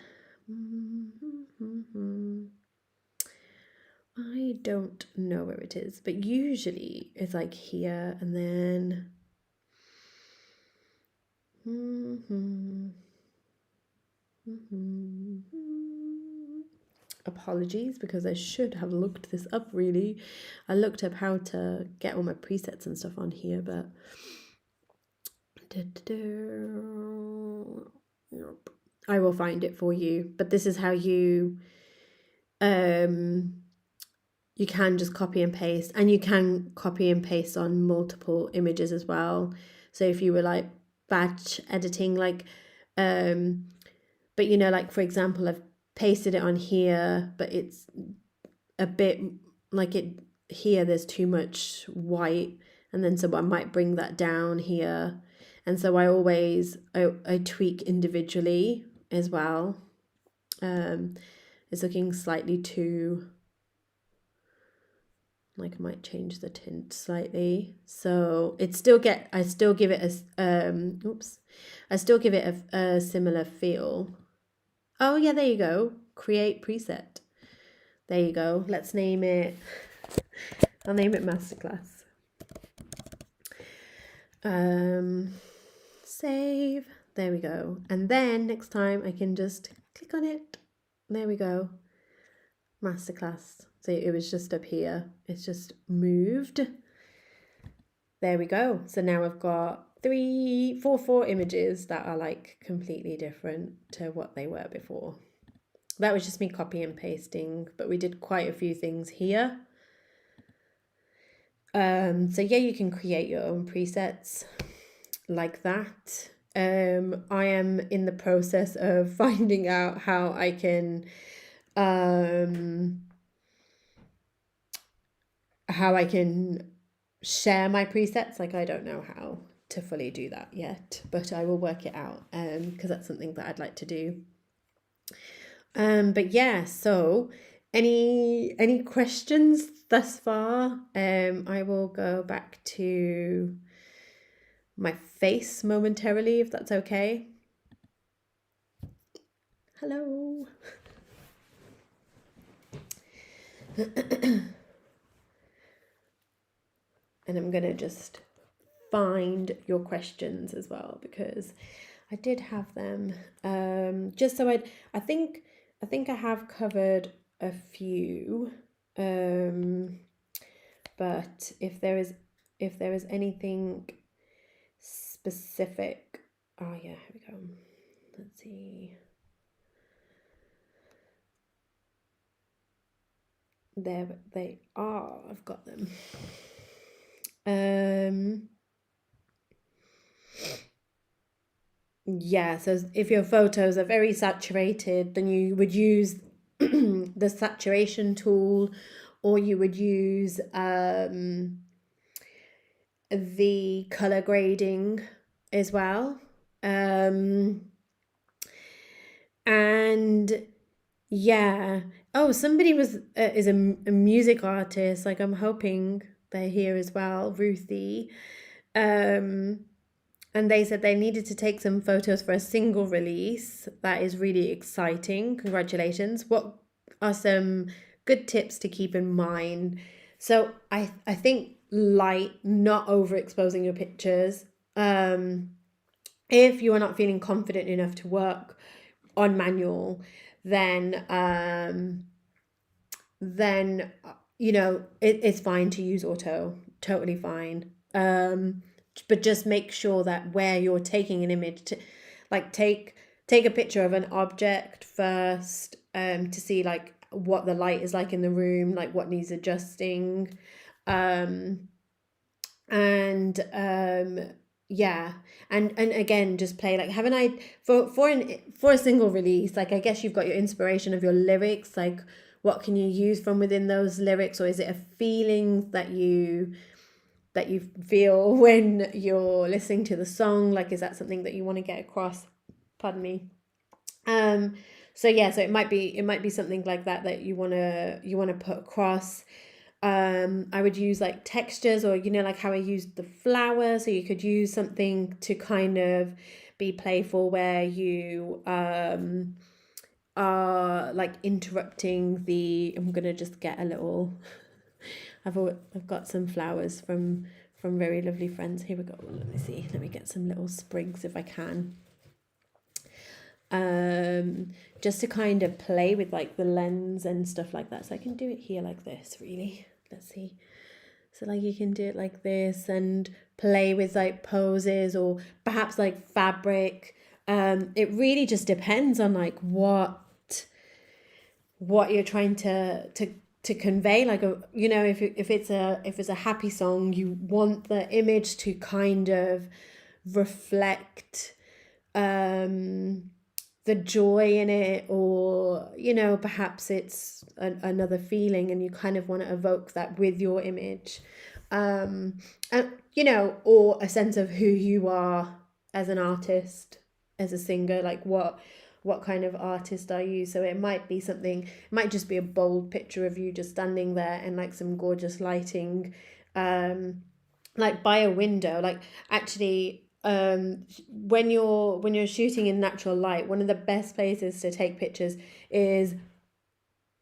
I don't know where it is, but usually it's like here and then apologies, because I should have looked this up really. I looked up how to get all my presets and stuff on here, but I will find it for you. But this is how you you can just copy and paste, and you can copy and paste on multiple images as well. So if you were like batch editing, like but you know, like for example, I've pasted it on here, but it's a bit like it here there's too much white, and then so I might bring that down here. And so I always I tweak individually as well. It's looking slightly too, like I might change the tint slightly, so I still give it a similar feel. Oh yeah, there you go, create preset. There you go. Let's name it, I'll name it Masterclass. Save, there we go. And then next time I can just click on it, there we go. Masterclass. So it was just up here. It's just moved. There we go. So now I've got four images that are like completely different to what they were before. That was just me copy and pasting, but we did quite a few things here. So yeah, you can create your own presets like that. I am in the process of finding out how I can share my presets. Like, I don't know how to fully do that yet, but I will work it out because that's something that I'd like to do. But yeah, so any questions thus far? I will go back to my face momentarily, if that's okay. Hello. And I'm gonna just find your questions as well, because I did have them. Just so I think I have covered a few. But if there is anything specific, oh yeah, here we go. Let's see. There they are. I've got them. Yeah, so if your photos are very saturated, then you would use the saturation tool, or you would use the color grading as well. And yeah. Oh, somebody is a music artist. Like, I'm hoping they're here as well, Ruthie. And they said they needed to take some photos for a single release. That is really exciting. Congratulations. What are some good tips to keep in mind? So I think light, not overexposing your pictures. If you are not feeling confident enough to work on manual, then you know, it's fine to use auto, totally fine. But just make sure that where you're taking an image, to like take a picture of an object first, to see like what the light is like in the room, like what needs adjusting, yeah, and again, just play, like, have an idea for a single release. Like, I guess you've got your inspiration of your lyrics, like what can you use from within those lyrics, or is it a feeling that you feel when you're listening to the song? Like, is that something that you want to get across? Pardon me. So yeah, so it might be something like that you want to put across. I would use like textures, or, you know, like how I used the flower. So you could use something to kind of be playful, where you are like interrupting the. I'm gonna just get a little. I've got some flowers from very lovely friends. Here we go. Let me see. Let me get some little sprigs if I can. Just to kind of play with like the lens and stuff like that. So I can do it here like this, really. Let's see. So like you can do it like this and play with like poses, or perhaps like fabric. It really just depends on like what you're trying to convey. Like, you know, if it's a happy song, you want the image to kind of reflect the joy in it, or, you know, perhaps it's another feeling and you kind of want to evoke that with your image, and, you know, or a sense of who you are as an artist, as a singer, like what kind of artist are you. So it might be something, it might just be a bold picture of you just standing there and like some gorgeous lighting, like by a window. Like, actually, when you're shooting in natural light, one of the best places to take pictures is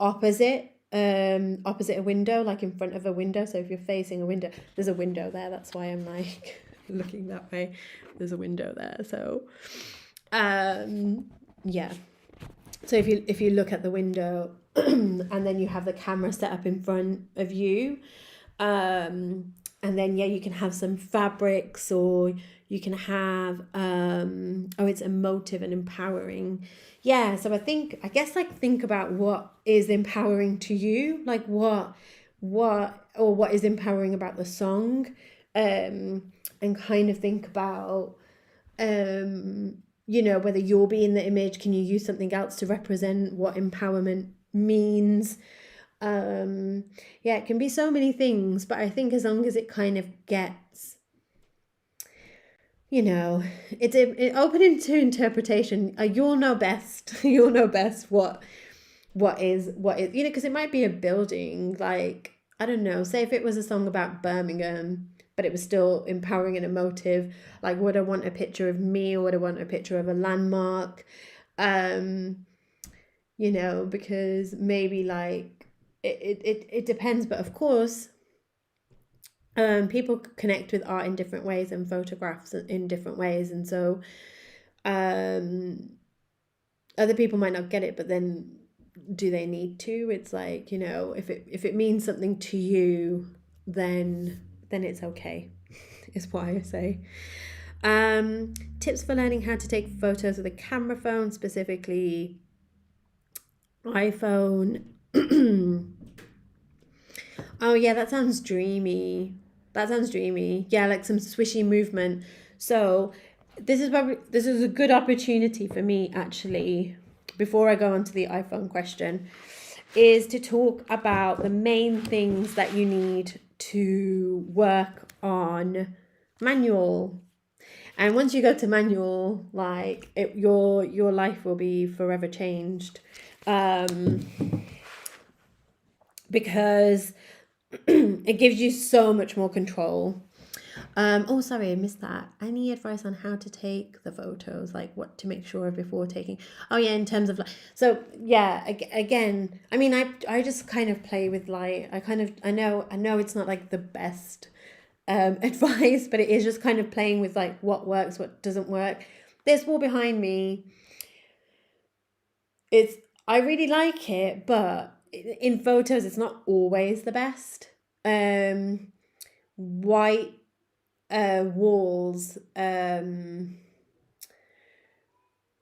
opposite a window, like in front of a window. So if you're facing a window, there's a window there, that's why I'm like looking that way. There's a window there. So yeah, So if you look at the window and then you have the camera set up in front of you, and then you can have some fabrics, or you can have it's emotive and empowering. So I guess like think about what is empowering to you, like what is empowering about the song, and kind of think about whether you'll be in the image. Can you use something else to represent what empowerment means? It can be so many things, but I think as long as it kind of gets, it's open to interpretation. You'll know best. You'll know best what is, because it might be a building, like, I don't know, say if it was a song about Birmingham, but it was still empowering and emotive. Like, would I want a picture of me, or would I want a picture of a landmark? Because maybe like it depends, but of course, people connect with art in different ways and photographs in different ways, and so other people might not get it, but then do they need to? It's like, if it means something to you, then it's okay, is what I say. Tips for learning how to take photos with a camera phone, specifically iPhone. Oh yeah, that sounds dreamy. Yeah, like some swishy movement. So this is a good opportunity for me, actually, before I go on to the iPhone question, is to talk about the main things that you need to work on manual. And once you go to manual, like your life will be forever changed, because it gives you so much more control. Oh, sorry, I missed that. Any advice on how to take the photos, like what to make sure of before taking? Oh yeah, in terms of again, I mean, I just kind of play with light. I know it's not like the best advice, but it is just kind of playing with like what works, what doesn't work. This wall behind me, I really like it, but in photos it's not always the best. White walls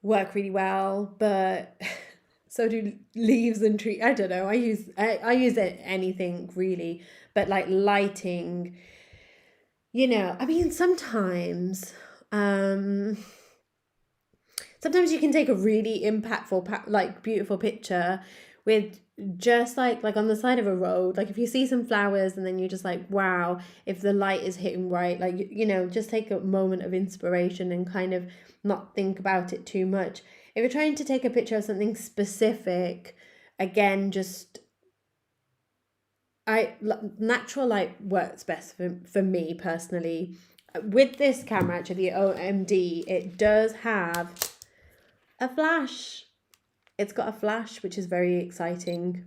work really well, but so do leaves and trees. I don't know, I use anything really, but like lighting, I mean, sometimes you can take a really impactful, like beautiful picture with just like on the side of a road. Like if you see some flowers and then you're just like, wow, if the light is hitting right, like, just take a moment of inspiration and kind of not think about it too much. If you're trying to take a picture of something specific, again, just natural light works best for me personally. With this camera, actually, the OMD, it does have a flash. It's got a flash, which is very exciting.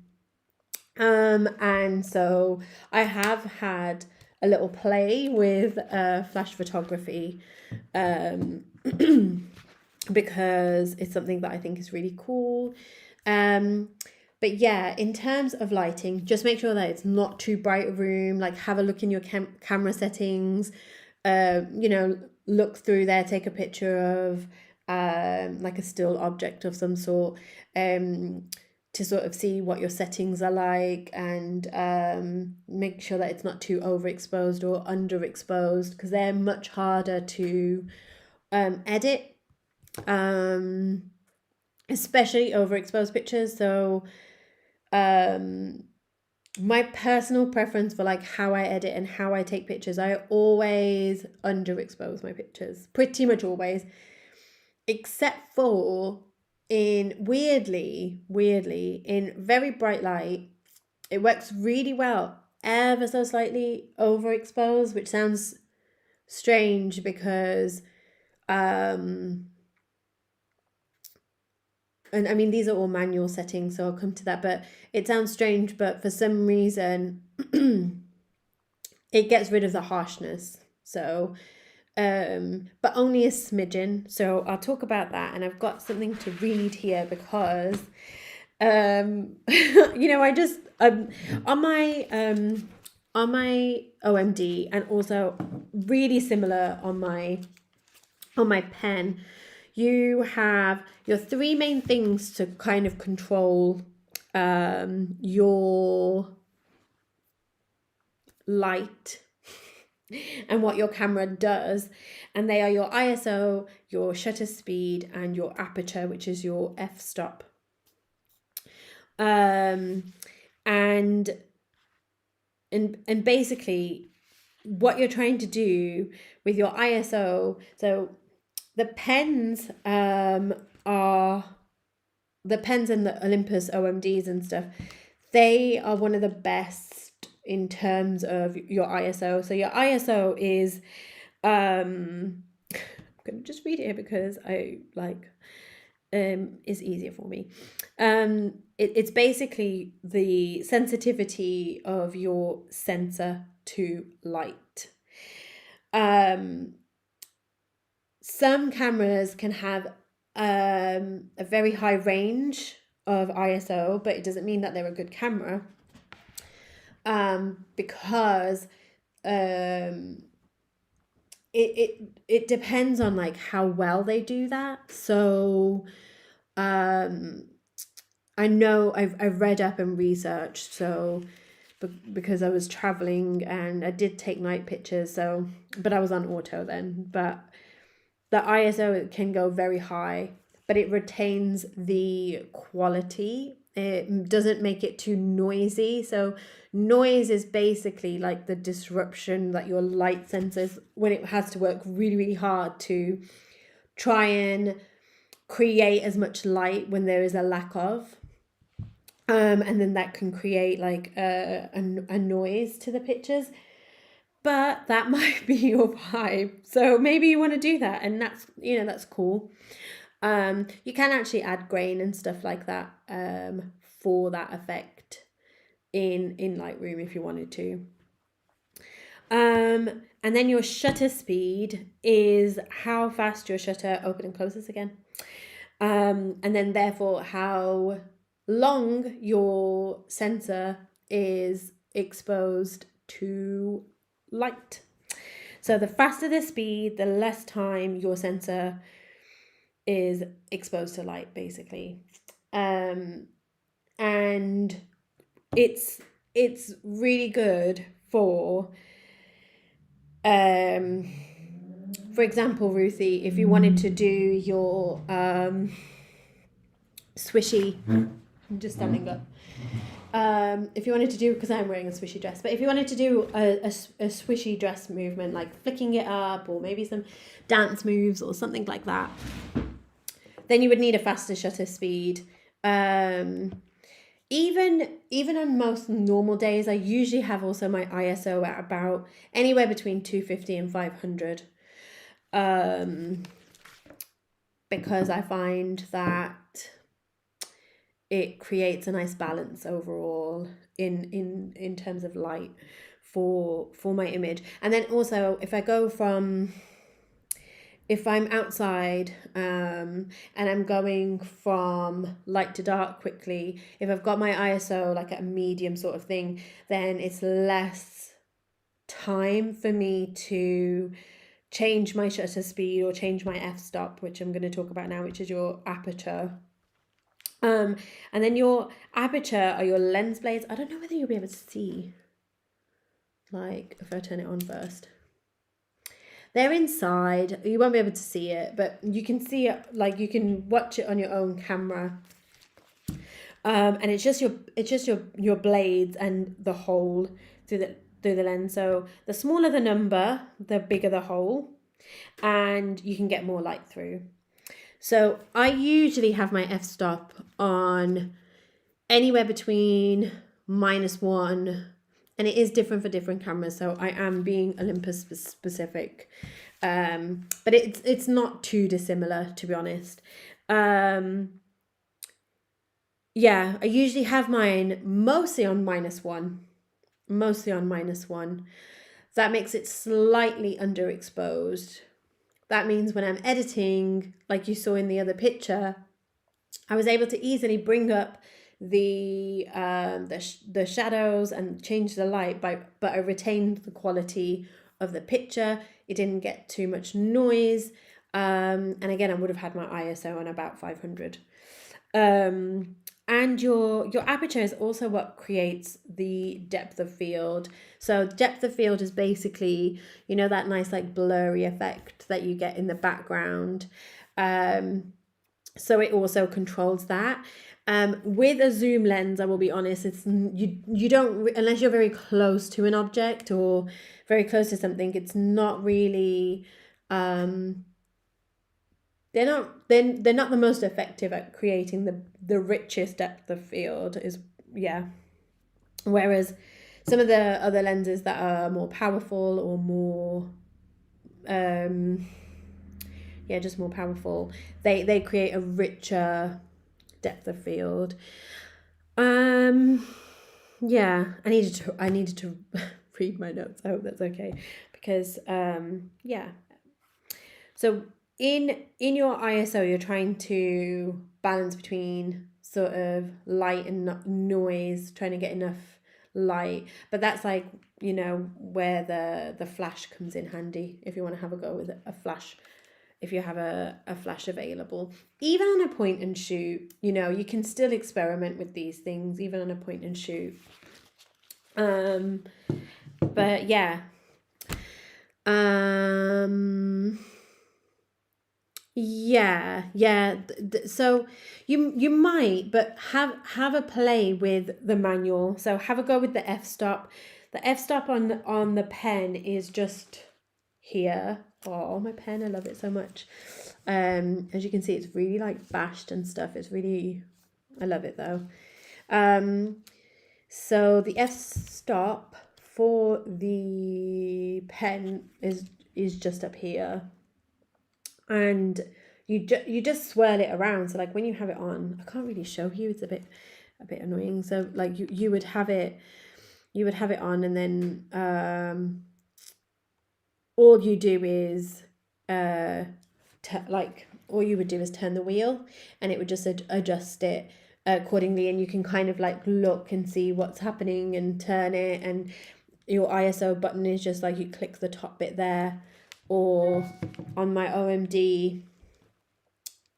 And so I have had a little play with flash photography, because it's something that I think is really cool. But yeah, in terms of lighting, just make sure that it's not too bright a room. Like have a look in your camera settings, look through there, take a picture of like a still object of some sort, to sort of see what your settings are like, and make sure that it's not too overexposed or underexposed, because they're much harder to edit, especially overexposed pictures. So my personal preference for like how I edit and how I take pictures, I always underexpose my pictures, pretty much always, except for in weirdly in very bright light. It works really well ever so slightly overexposed, which sounds strange because and I mean, these are all manual settings, so I'll come to that, but it sounds strange, but for some reason it gets rid of the harshness. So but only a smidgen. So I'll talk about that, and I've got something to read here because I just on my OMD, and also really similar on my pen, you have your three main things to kind of control your light and what your camera does, and they are your ISO, your shutter speed, and your aperture, which is your f-stop. And basically what you're trying to do with your ISO, so the pens are the pens and the Olympus OMDs and stuff, they are one of the best in terms of your ISO. So your ISO is I'm gonna just read it here because I like is easier for me. It's basically the sensitivity of your sensor to light. Some cameras can have a very high range of ISO, but it doesn't mean that they're a good camera, because it depends on like how well they do that. So I know I've read up and researched, so because I was traveling and I did take night pictures, so but I was on auto then, but the ISO can go very high, but it retains the quality. It doesn't make it too noisy. So noise is basically like the disruption that your light sensors, when it has to work really, really hard to try and create as much light when there is a lack of. And then that can create like a noise to the pictures. But that might be your vibe. So maybe you want to do that, and that's cool. You can actually add grain and stuff like that for that effect in Lightroom if you wanted to. And then your shutter speed is how fast your shutter open and closes again. And then therefore how long your sensor is exposed to light. So the faster the speed, the less time your sensor is exposed to light, basically. And it's really good for example, Ruthie, if you wanted to do your swishy, I'm just standing up. If you wanted to do, because I'm wearing a swishy dress, but if you wanted to do a swishy dress movement, like flicking it up, or maybe some dance moves or something like that, then you would need a faster shutter speed. Even on most normal days, I usually have also my ISO at about anywhere between 250 and 500. Because I find that it creates a nice balance overall in terms of light for my image. And then also if I'm outside and I'm going from light to dark quickly, if I've got my ISO like at a medium sort of thing, then it's less time for me to change my shutter speed or change my f-stop, which I'm going to talk about now, which is your aperture. And then your aperture are your lens blades. I don't know whether you'll be able to see, like if I turn it on first. They're inside. You won't be able to see it, but you can see it, like you can watch it on your own camera. And it's just your blades and the hole through the lens. So the smaller the number, the bigger the hole, and you can get more light through. So I usually have my f-stop on anywhere between -1, and it is different for different cameras, so I am being Olympus specific, but it's not too dissimilar, to be honest. Yeah, I usually have mine mostly on -1, that makes it slightly underexposed. That means when I'm editing, like you saw in the other picture, I was able to easily bring up the shadows and change the light, but I retained the quality of the picture. It didn't get too much noise, and again, I would have had my ISO on about 500. And your aperture is also what creates the depth of field. So depth of field is basically, you know, that nice like blurry effect that you get in the background. So it also controls that. With a zoom lens, I will be honest, it's you don't, unless you're very close to an object or very close to something, it's not really they're not the most effective at creating the richest depth of field, is whereas some of the other lenses that are more powerful or more just more powerful, they create a richer depth of field. I needed to read my notes. I hope that's okay, because so in your ISO, you're trying to balance between sort of light and noise, trying to get enough light, but that's like, you know, where the flash comes in handy if you want to have a go with a flash. If you have a flash available, even on a point and shoot, you know, you can still experiment with these things even on a point and shoot. But yeah. So you might, but have a play with the manual. So have a go with the f-stop. The f-stop on the pen is just here. Oh, my pen, I love it so much. As you can see, it's really like bashed and stuff. It's really, I love it though. So the f-stop for the pen is just up here, and you just swirl it around. So like when you have it on, I can't really show you, it's a bit annoying. So like you would have it on, and then all you do is all you would do is turn the wheel, and it would just adjust it accordingly, and you can kind of like look and see what's happening and turn it. And your ISO button is just like you click the top bit there, or on my OMD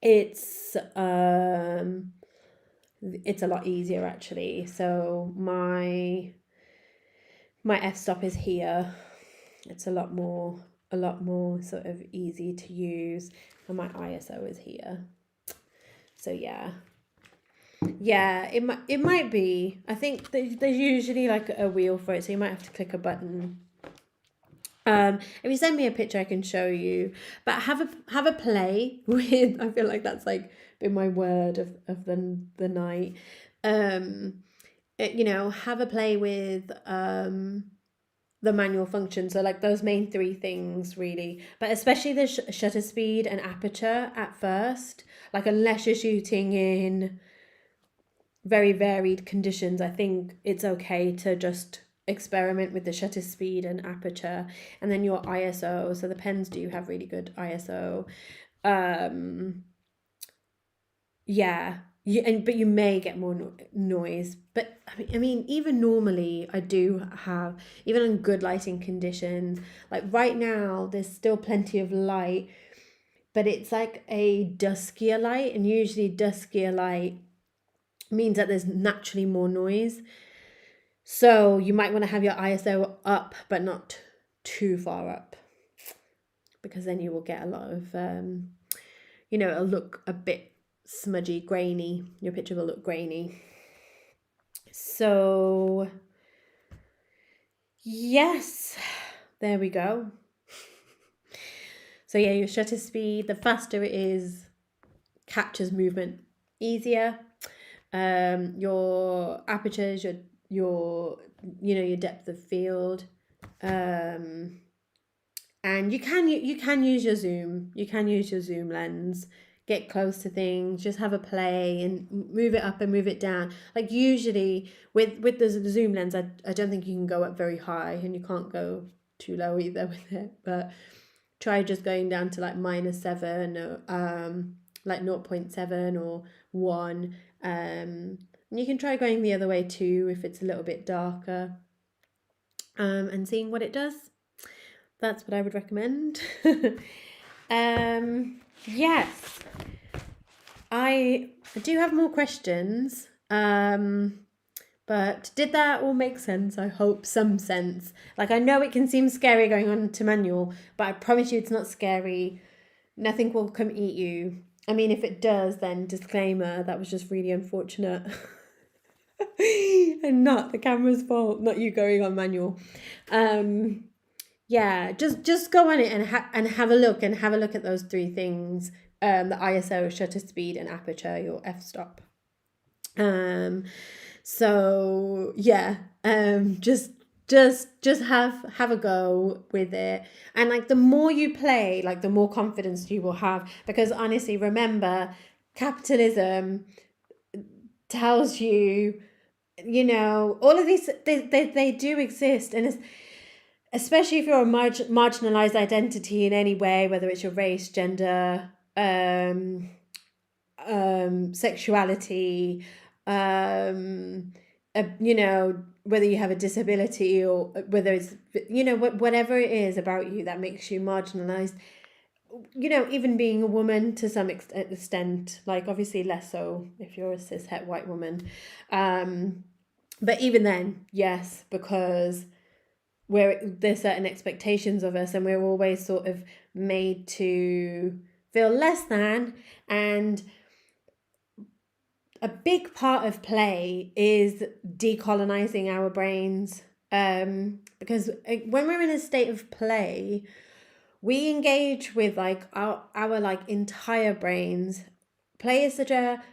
it's a lot easier actually. So my f-stop is here. It's a lot more sort of easy to use, and my ISO is here. So it might be, I think there's usually like a wheel for it, so you might have to click a button. If you send me a picture, I can show you, but have a play with, I feel like that's like been my word of the night. You know, have a play with the manual function. So like those main three things really, but especially the shutter speed and aperture at first. Like unless you're shooting in very varied conditions, I think it's okay to just experiment with the shutter speed and aperture, and then your ISO. So the pens do have really good ISO. But you may get more noise. But I mean, even normally, I do have, even in good lighting conditions, like right now, there's still plenty of light, but it's like a duskier light, and usually duskier light means that there's naturally more noise. So you might want to have your ISO up, but not too far up, because then you will get a lot of, it'll look a bit smudgy, grainy. Your picture will look grainy. So yes, there we go. So yeah, your shutter speed, the faster it is, captures movement easier. Your apertures, your depth of field, and you can use your zoom. You can use your zoom lens. Get close to things, just have a play and move it up and move it down. Like usually with the zoom lens, I don't think you can go up very high, and you can't go too low either with it, but try just going down to like -7 or like 0.7 or 1. And you can try going the other way too if it's a little bit darker, and seeing what it does. That's what I would recommend. Yes, I do have more questions. But did that all make sense? I hope some sense. Like, I know it can seem scary going on to manual, but I promise you it's not scary. Nothing will come eat you. I mean, if it does, then disclaimer, that was just really unfortunate. And not the camera's fault, not you going on manual. Yeah, just go on it and have a look at those 3 things. The ISO, shutter speed, and aperture, your f-stop. So yeah, just have a go with it, and like the more you play, like the more confidence you will have, because honestly, remember, capitalism tells you, you know, all of these, they do exist, and especially if you're a marginalized identity in any way, whether it's your race, gender, sexuality, you know, whether you have a disability or whether it's, you know, whatever it is about you that makes you marginalized, you know, even being a woman to some extent, like obviously less so if you're a cishet white woman, but even then, yes, because there's certain expectations of us, and we're always sort of made to feel less than. And a big part of play is decolonizing our brains, because when we're in a state of play, we engage with like our like entire brains. Play is such a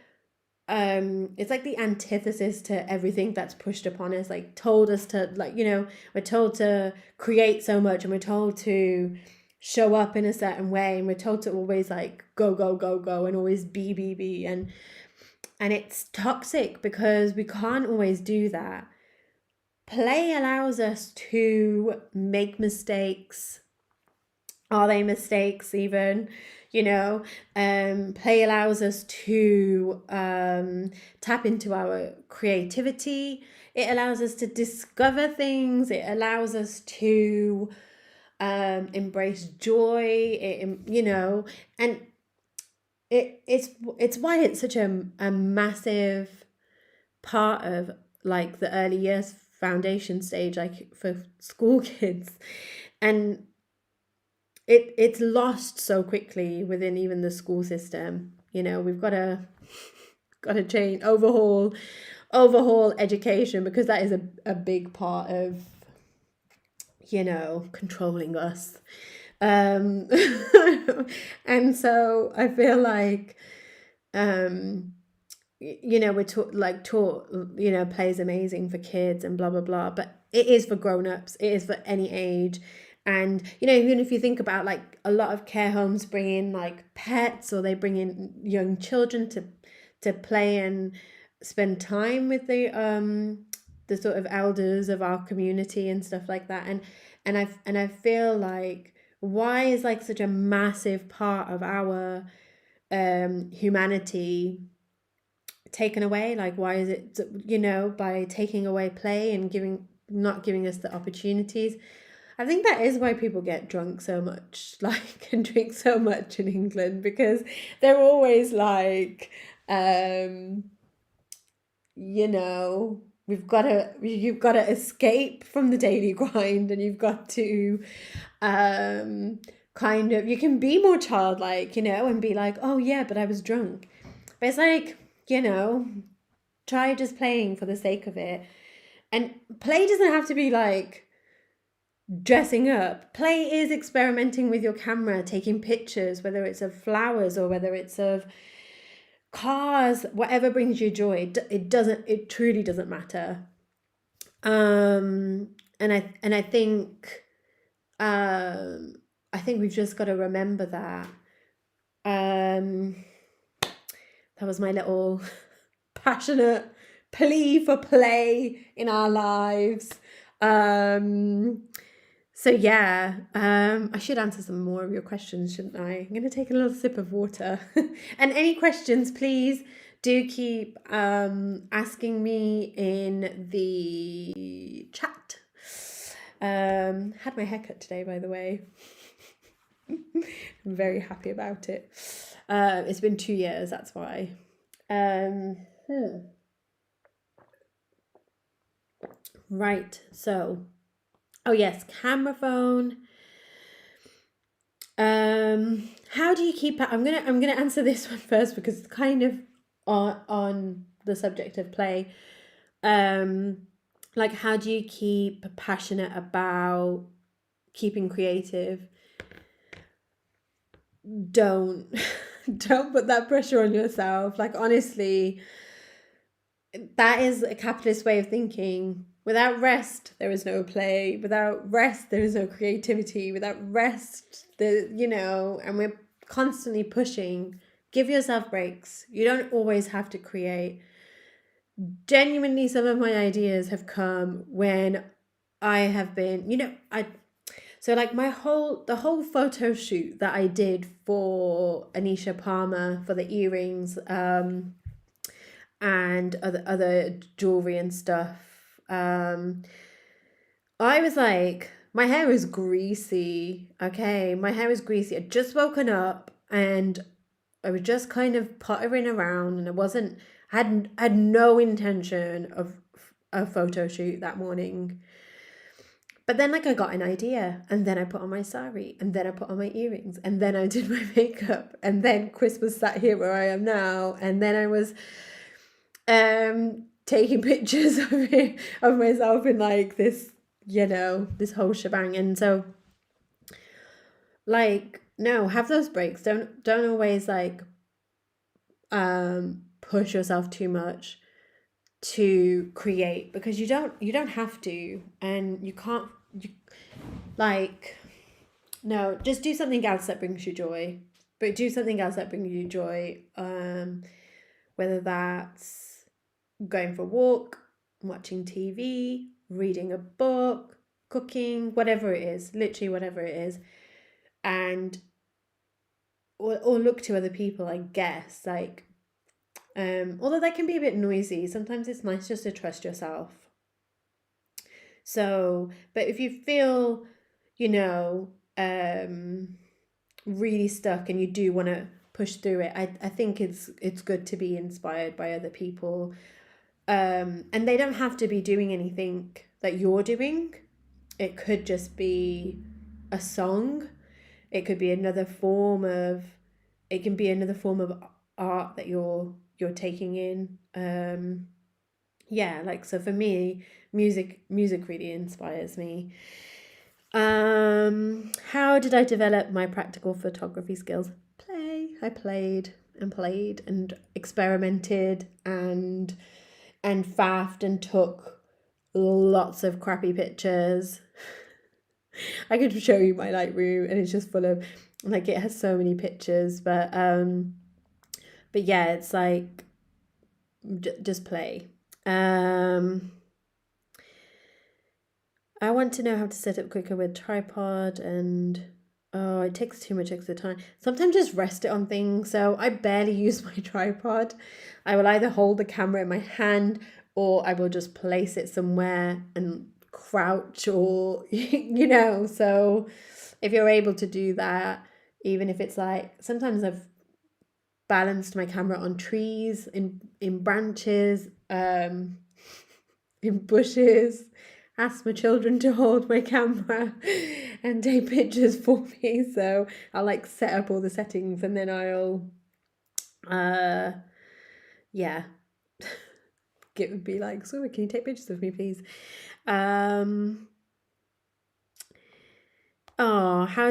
it's like the antithesis to everything that's pushed upon us, like told us to, like, you know, we're told to create so much, and we're told to show up in a certain way, and we're told to always like go and always be, and it's toxic because we can't always do that. Play allows us to make mistakes. Are they mistakes even? You know, play allows us to tap into our creativity. It allows us to discover things. It allows us to embrace joy. You know, and it's why it's such a massive part of like the early years foundation stage, like for school kids, and it's lost so quickly within even the school system. You know, we've got to change, overhaul education, because that is a big part of, you know, controlling us. And so I feel like, you know, we're taught, you know, play is amazing for kids and blah blah blah, but it is for grown-ups, it is for any age. And, you know, even if you think about like a lot of care homes bring in like pets, or they bring in young children to play and spend time with the sort of elders of our community and stuff like that. And I feel like, why is like such a massive part of our humanity taken away? Like, why is it, you know, by taking away play and not giving us the opportunities? I think that is why people get drunk so much, like, and drink so much in England, because they're always like, you know, you've got to escape from the daily grind, and you've got to kind of, you can be more childlike, you know, and be like, oh yeah, but I was drunk. But it's like, you know, try just playing for the sake of it. And play doesn't have to be like dressing up. Play is experimenting with your camera, taking pictures, whether it's of flowers or whether it's of cars, whatever brings you joy. It truly doesn't matter. And I think we've just got to remember that. That was my little passionate plea for play in our lives. So yeah, I should answer some more of your questions, shouldn't I? I'm going to take a little sip of water. And any questions, please do keep asking me in the chat. Had my haircut today, by the way. I'm very happy about it. It's been 2 years, that's why. Right, so, oh yes, camera phone. How do you keep it? I'm gonna answer this one first because it's kind of on the subject of play. Like, how do you keep passionate about keeping creative? Don't don't put that pressure on yourself. Like, honestly, that is a capitalist way of thinking. Without rest, there is no play. Without rest, there is no creativity. Without rest, and we're constantly pushing. Give yourself breaks. You don't always have to create. Genuinely, some of my ideas have come when I have been, so like the whole photo shoot that I did for Anisha Palmer for the earrings, and other jewelry and stuff. I was like, my hair was greasy. Okay, my hair was greasy. I'd just woken up and I was just kind of pottering around, and had no intention of a photo shoot that morning. But then, like, I got an idea, and then I put on my sari, and then I put on my earrings, and then I did my makeup, and then Chris was sat here where I am now, and then I was taking pictures of myself in like this, this whole shebang. And so, like, no, have those breaks. Don't always like push yourself too much to create, because you don't have to, and you can't. No, just do something else that brings you joy. But do something else that brings you joy. Whether that's going for a walk, watching TV, reading a book, cooking, whatever it is, literally whatever it is. And or look to other people, I guess. Like, although that can be a bit noisy, sometimes it's nice just to trust yourself. So, but if you feel, really stuck and you do want to push through it, I think it's good to be inspired by other people. And they don't have to be doing anything that you're doing. It could just be a song. It could be another form of art that you're taking in. Like, so for me, music really inspires me. How did I develop my practical photography skills? I played and experimented and faffed and took lots of crappy pictures. I could show you my Lightroom, and it's just full of, like, it has so many pictures, but yeah, it's like just play. I want to know how to set up quicker with tripod, and it takes too much extra time. Sometimes just rest it on things. So I barely use my tripod. I will either hold the camera in my hand, or I will just place it somewhere and crouch, or so if you're able to do that, even if it's like, sometimes I've balanced my camera on trees, in branches, in bushes, ask my children to hold my camera and take pictures for me. So I'll like set up all the settings, and then I'll be like, so can you take pictures of me, please? How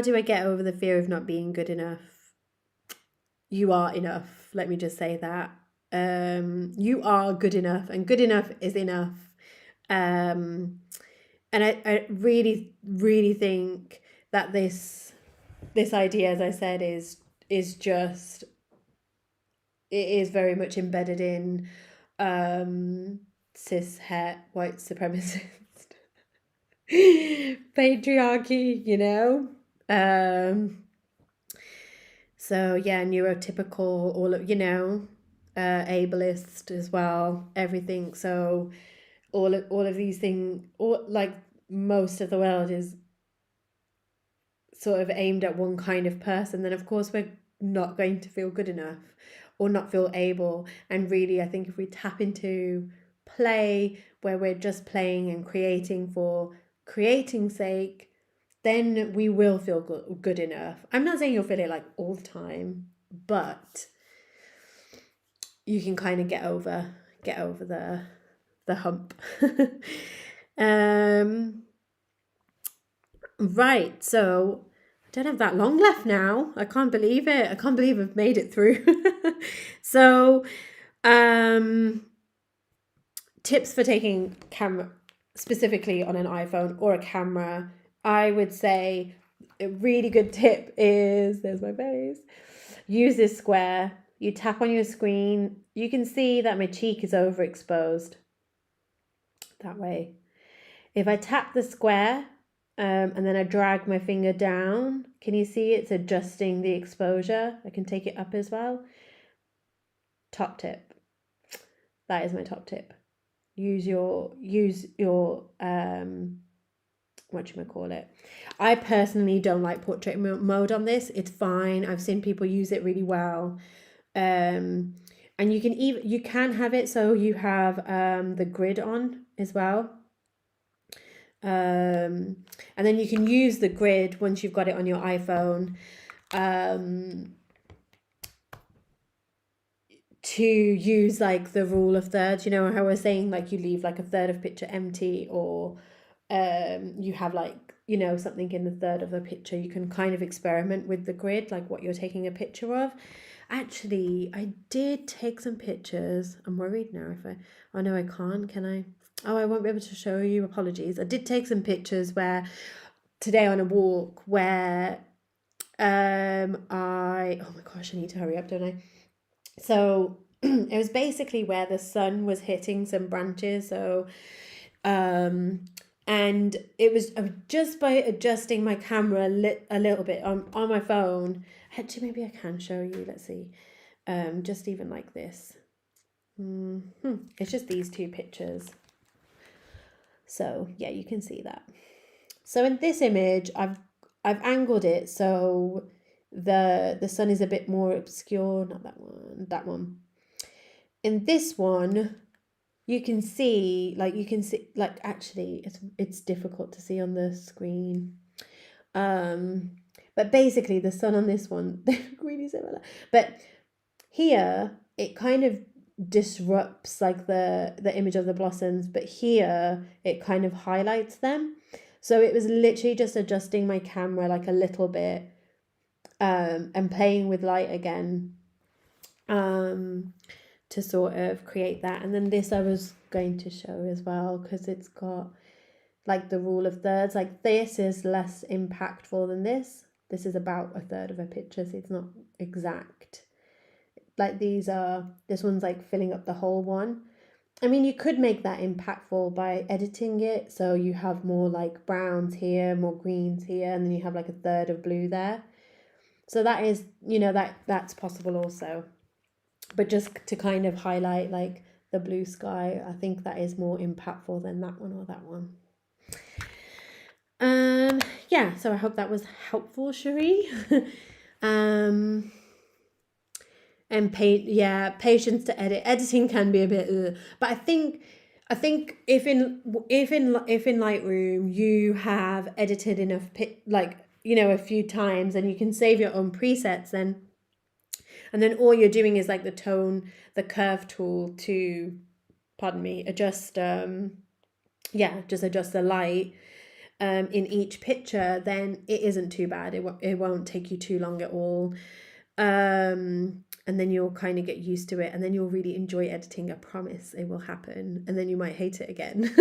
do I get over the fear of not being good enough? You are enough. Let me just say that. You are good enough, and good enough is enough. And I really, really think that this idea, as I said, is just, it is very much embedded in cis het white supremacist Patriarchy, you know. So yeah, neurotypical, all of, ableist as well, everything. So all of these things, all like most of the world is sort of aimed at one kind of person. Then of course we're not going to feel good enough or not feel able. And really, I think if we tap into play, where we're just playing and creating for creating's sake, then we will feel good enough. I'm not saying you'll feel it like all the time, but you can kind of get over the hump. Right, so I don't have that long left now. I can't believe it. I can't believe I've made it through. So, tips for taking camera specifically on an iPhone or a camera. I would say a really good tip is, there's my face, use this square. You tap on your screen. You can see that my cheek is overexposed that way. If I tap the square and then I drag my finger down, can you see it's adjusting the exposure? I can take it up as well. Top tip. That is my top tip. Use your whatchamacallit. I personally don't like portrait mode on this. It's fine. I've seen people use it really well. And you can have it so you have the grid on as well. And then you can use the grid once you've got it on your iPhone to use like the rule of thirds. You know how we're saying like you leave like a third of picture empty, or you have like, something in the third of the picture. You can kind of experiment with the grid, like what you're taking a picture of. Actually, I did take some pictures. I'm worried now oh no, I can't. Can I? Oh, I won't be able to show you. Apologies. I did take some pictures today on a walk where oh my gosh, I need to hurry up, don't I? So it was basically where the sun was hitting some branches. So and it was just by adjusting my camera a little bit on my phone. Actually, maybe I can show you. Let's see. Just even like this. It's just these two pictures. So yeah, you can see that. So in this image, I've angled it so the sun is a bit more obscure. Not that one. That one. In this one, you can see actually it's difficult to see on the screen. But basically the sun on this one, they're really similar. But here it kind of disrupts like the image of the blossoms, but here it kind of highlights them. So it was literally just adjusting my camera like a little bit and playing with light again to sort of create that. And then this I was going to show as well, because it's got like the rule of thirds. Like this is less impactful than this. This is about a third of a picture, so it's not exact. Like this one's like filling up the whole one. I mean, you could make that impactful by editing it, so you have more like browns here, more greens here, and then you have like a third of blue there. So that is, that's possible also. But just to kind of highlight like the blue sky, I think that is more impactful than that one or that one. Yeah, so I hope that was helpful, Cherie. And patience to edit. Editing can be a bit, but I think if in Lightroom you have edited enough a few times and you can save your own presets, and then all you're doing is like the curve tool to, adjust just adjust the light in each picture, then it isn't too bad. It won't take you too long at all. And then you'll kind of get used to it, and then you'll really enjoy editing. I promise it will happen. And then you might hate it again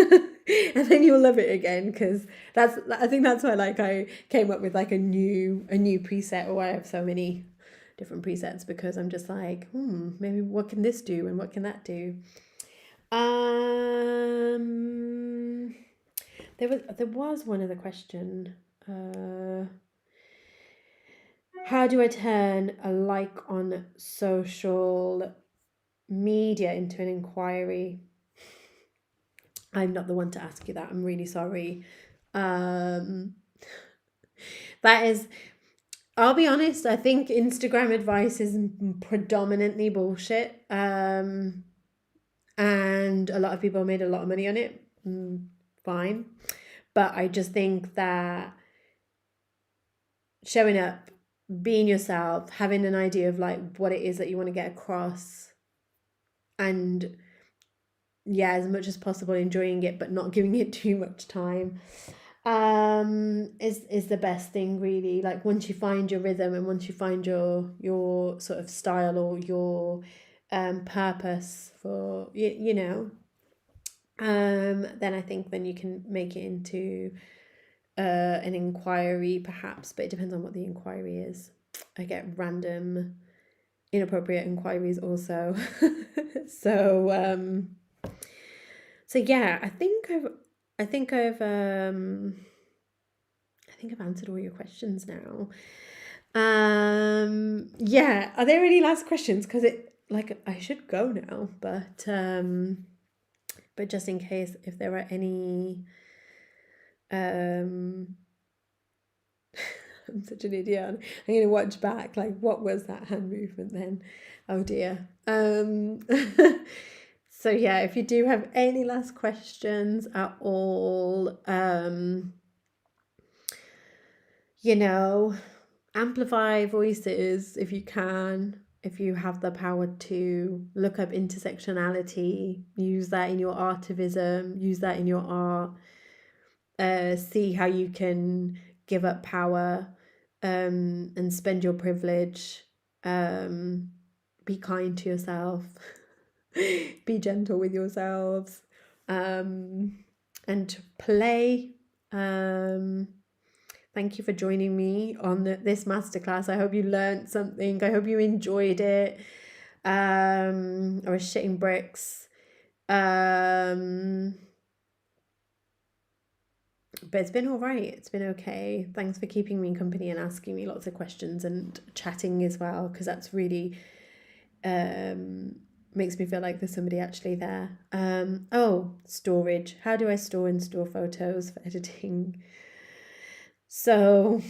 and then you'll love it again, because I think that's why I came up with like a new preset, or I have so many different presets, because I'm just like, maybe what can this do and what can that do. There was one other question. How do I turn a like on social media into an inquiry? I'm not the one to ask you that. I'm really sorry. That is, I'll be honest, I think Instagram advice is predominantly bullshit. And a lot of people made a lot of money on it. Fine. But I just think that showing up, being yourself, having an idea of like what it is that you want to get across, and yeah, as much as possible enjoying it but not giving it too much time, is the best thing, really. Like, once you find your rhythm and once you find your sort of style or your purpose for you know, then I think then you can make it into an inquiry, perhaps, but it depends on what the inquiry is. I get random inappropriate inquiries also. so yeah, I think I've answered all your questions now. Yeah, are there any last questions? Because I should go now, but just in case, if there are any, I'm such an idiot. I'm going to watch back, like, what was that hand movement then? Oh dear. So yeah, if you do have any last questions at all, you know, amplify voices if you can. If you have the power to look up intersectionality, use that in your artivism, use that in your art, see how you can give up power, and spend your privilege. Be kind to yourself, be gentle with yourselves, and play. Thank you for joining me on this masterclass. I hope you learned something. I hope you enjoyed it. I was shitting bricks. But it's been all right. It's been okay. Thanks for keeping me company and asking me lots of questions and chatting as well, because that's really makes me feel like there's somebody actually there. Storage. How do I store and store photos for editing? So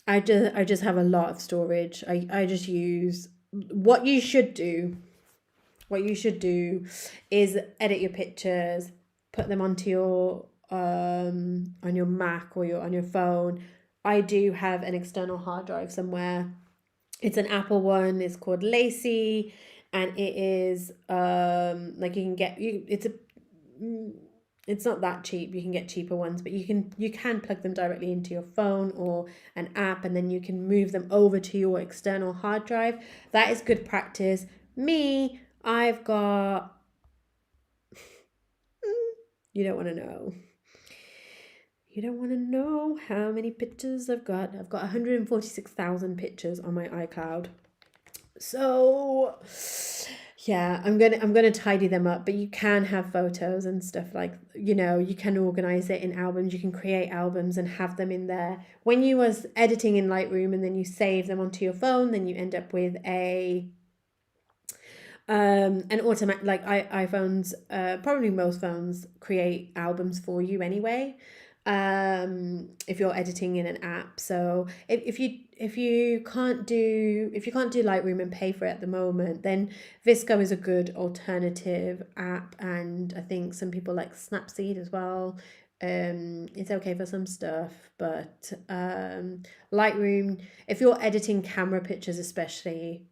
I just have a lot of storage. I just use what you should do. What you should do is edit your pictures, put them onto your on your Mac or on your phone. I do have an external hard drive somewhere. It's an Apple one. It's called Lacy, and it is like, you can get it's not that cheap. You can get cheaper ones, but you can plug them directly into your phone or an app, and then you can move them over to your external hard drive. That is good practice. Me, I've got you don't want to know. You don't want to know how many pictures I've got. I've got 146,000 pictures on my iCloud. So yeah, I'm gonna tidy them up, but you can have photos and stuff, like, you can organize it in albums. You can create albums and have them in there. When you was editing in Lightroom and then you save them onto your phone, then you end up with an automatic, like, iPhones, probably most phones create albums for you anyway, if you're editing in an app. So if you can't do Lightroom and pay for it at the moment, then Visco is a good alternative app, and I think some people like Snapseed as well. It's okay for some stuff, but Lightroom, if you're editing camera pictures especially,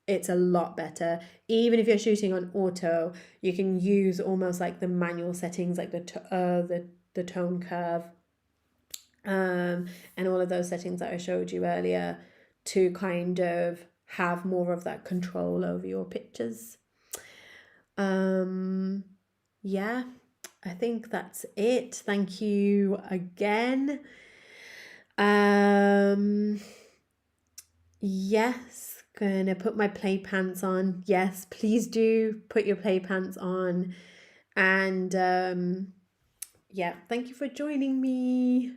it's a lot better. Even if you're shooting on auto, you can use almost like the manual settings, like the tone curve, and all of those settings that I showed you earlier, to kind of have more of that control over your pictures. Yeah, I think that's it. Thank you again. Yes, gonna put my play pants on. Yes, please do put your play pants on, and yeah, thank you for joining me.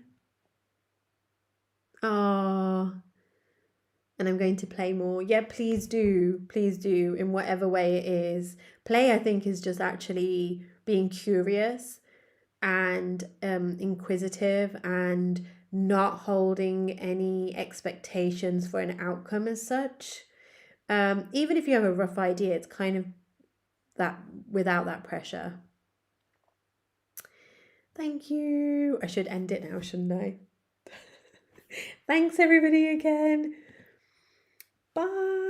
Ah, and I'm going to play more. Yeah, please do. Please do, in whatever way it is. Play, I think, is just actually being curious and inquisitive and not holding any expectations for an outcome as such. Even if you have a rough idea, it's kind of that without that pressure. Thank you. I should end it now, shouldn't I? Thanks, everybody, again. Bye.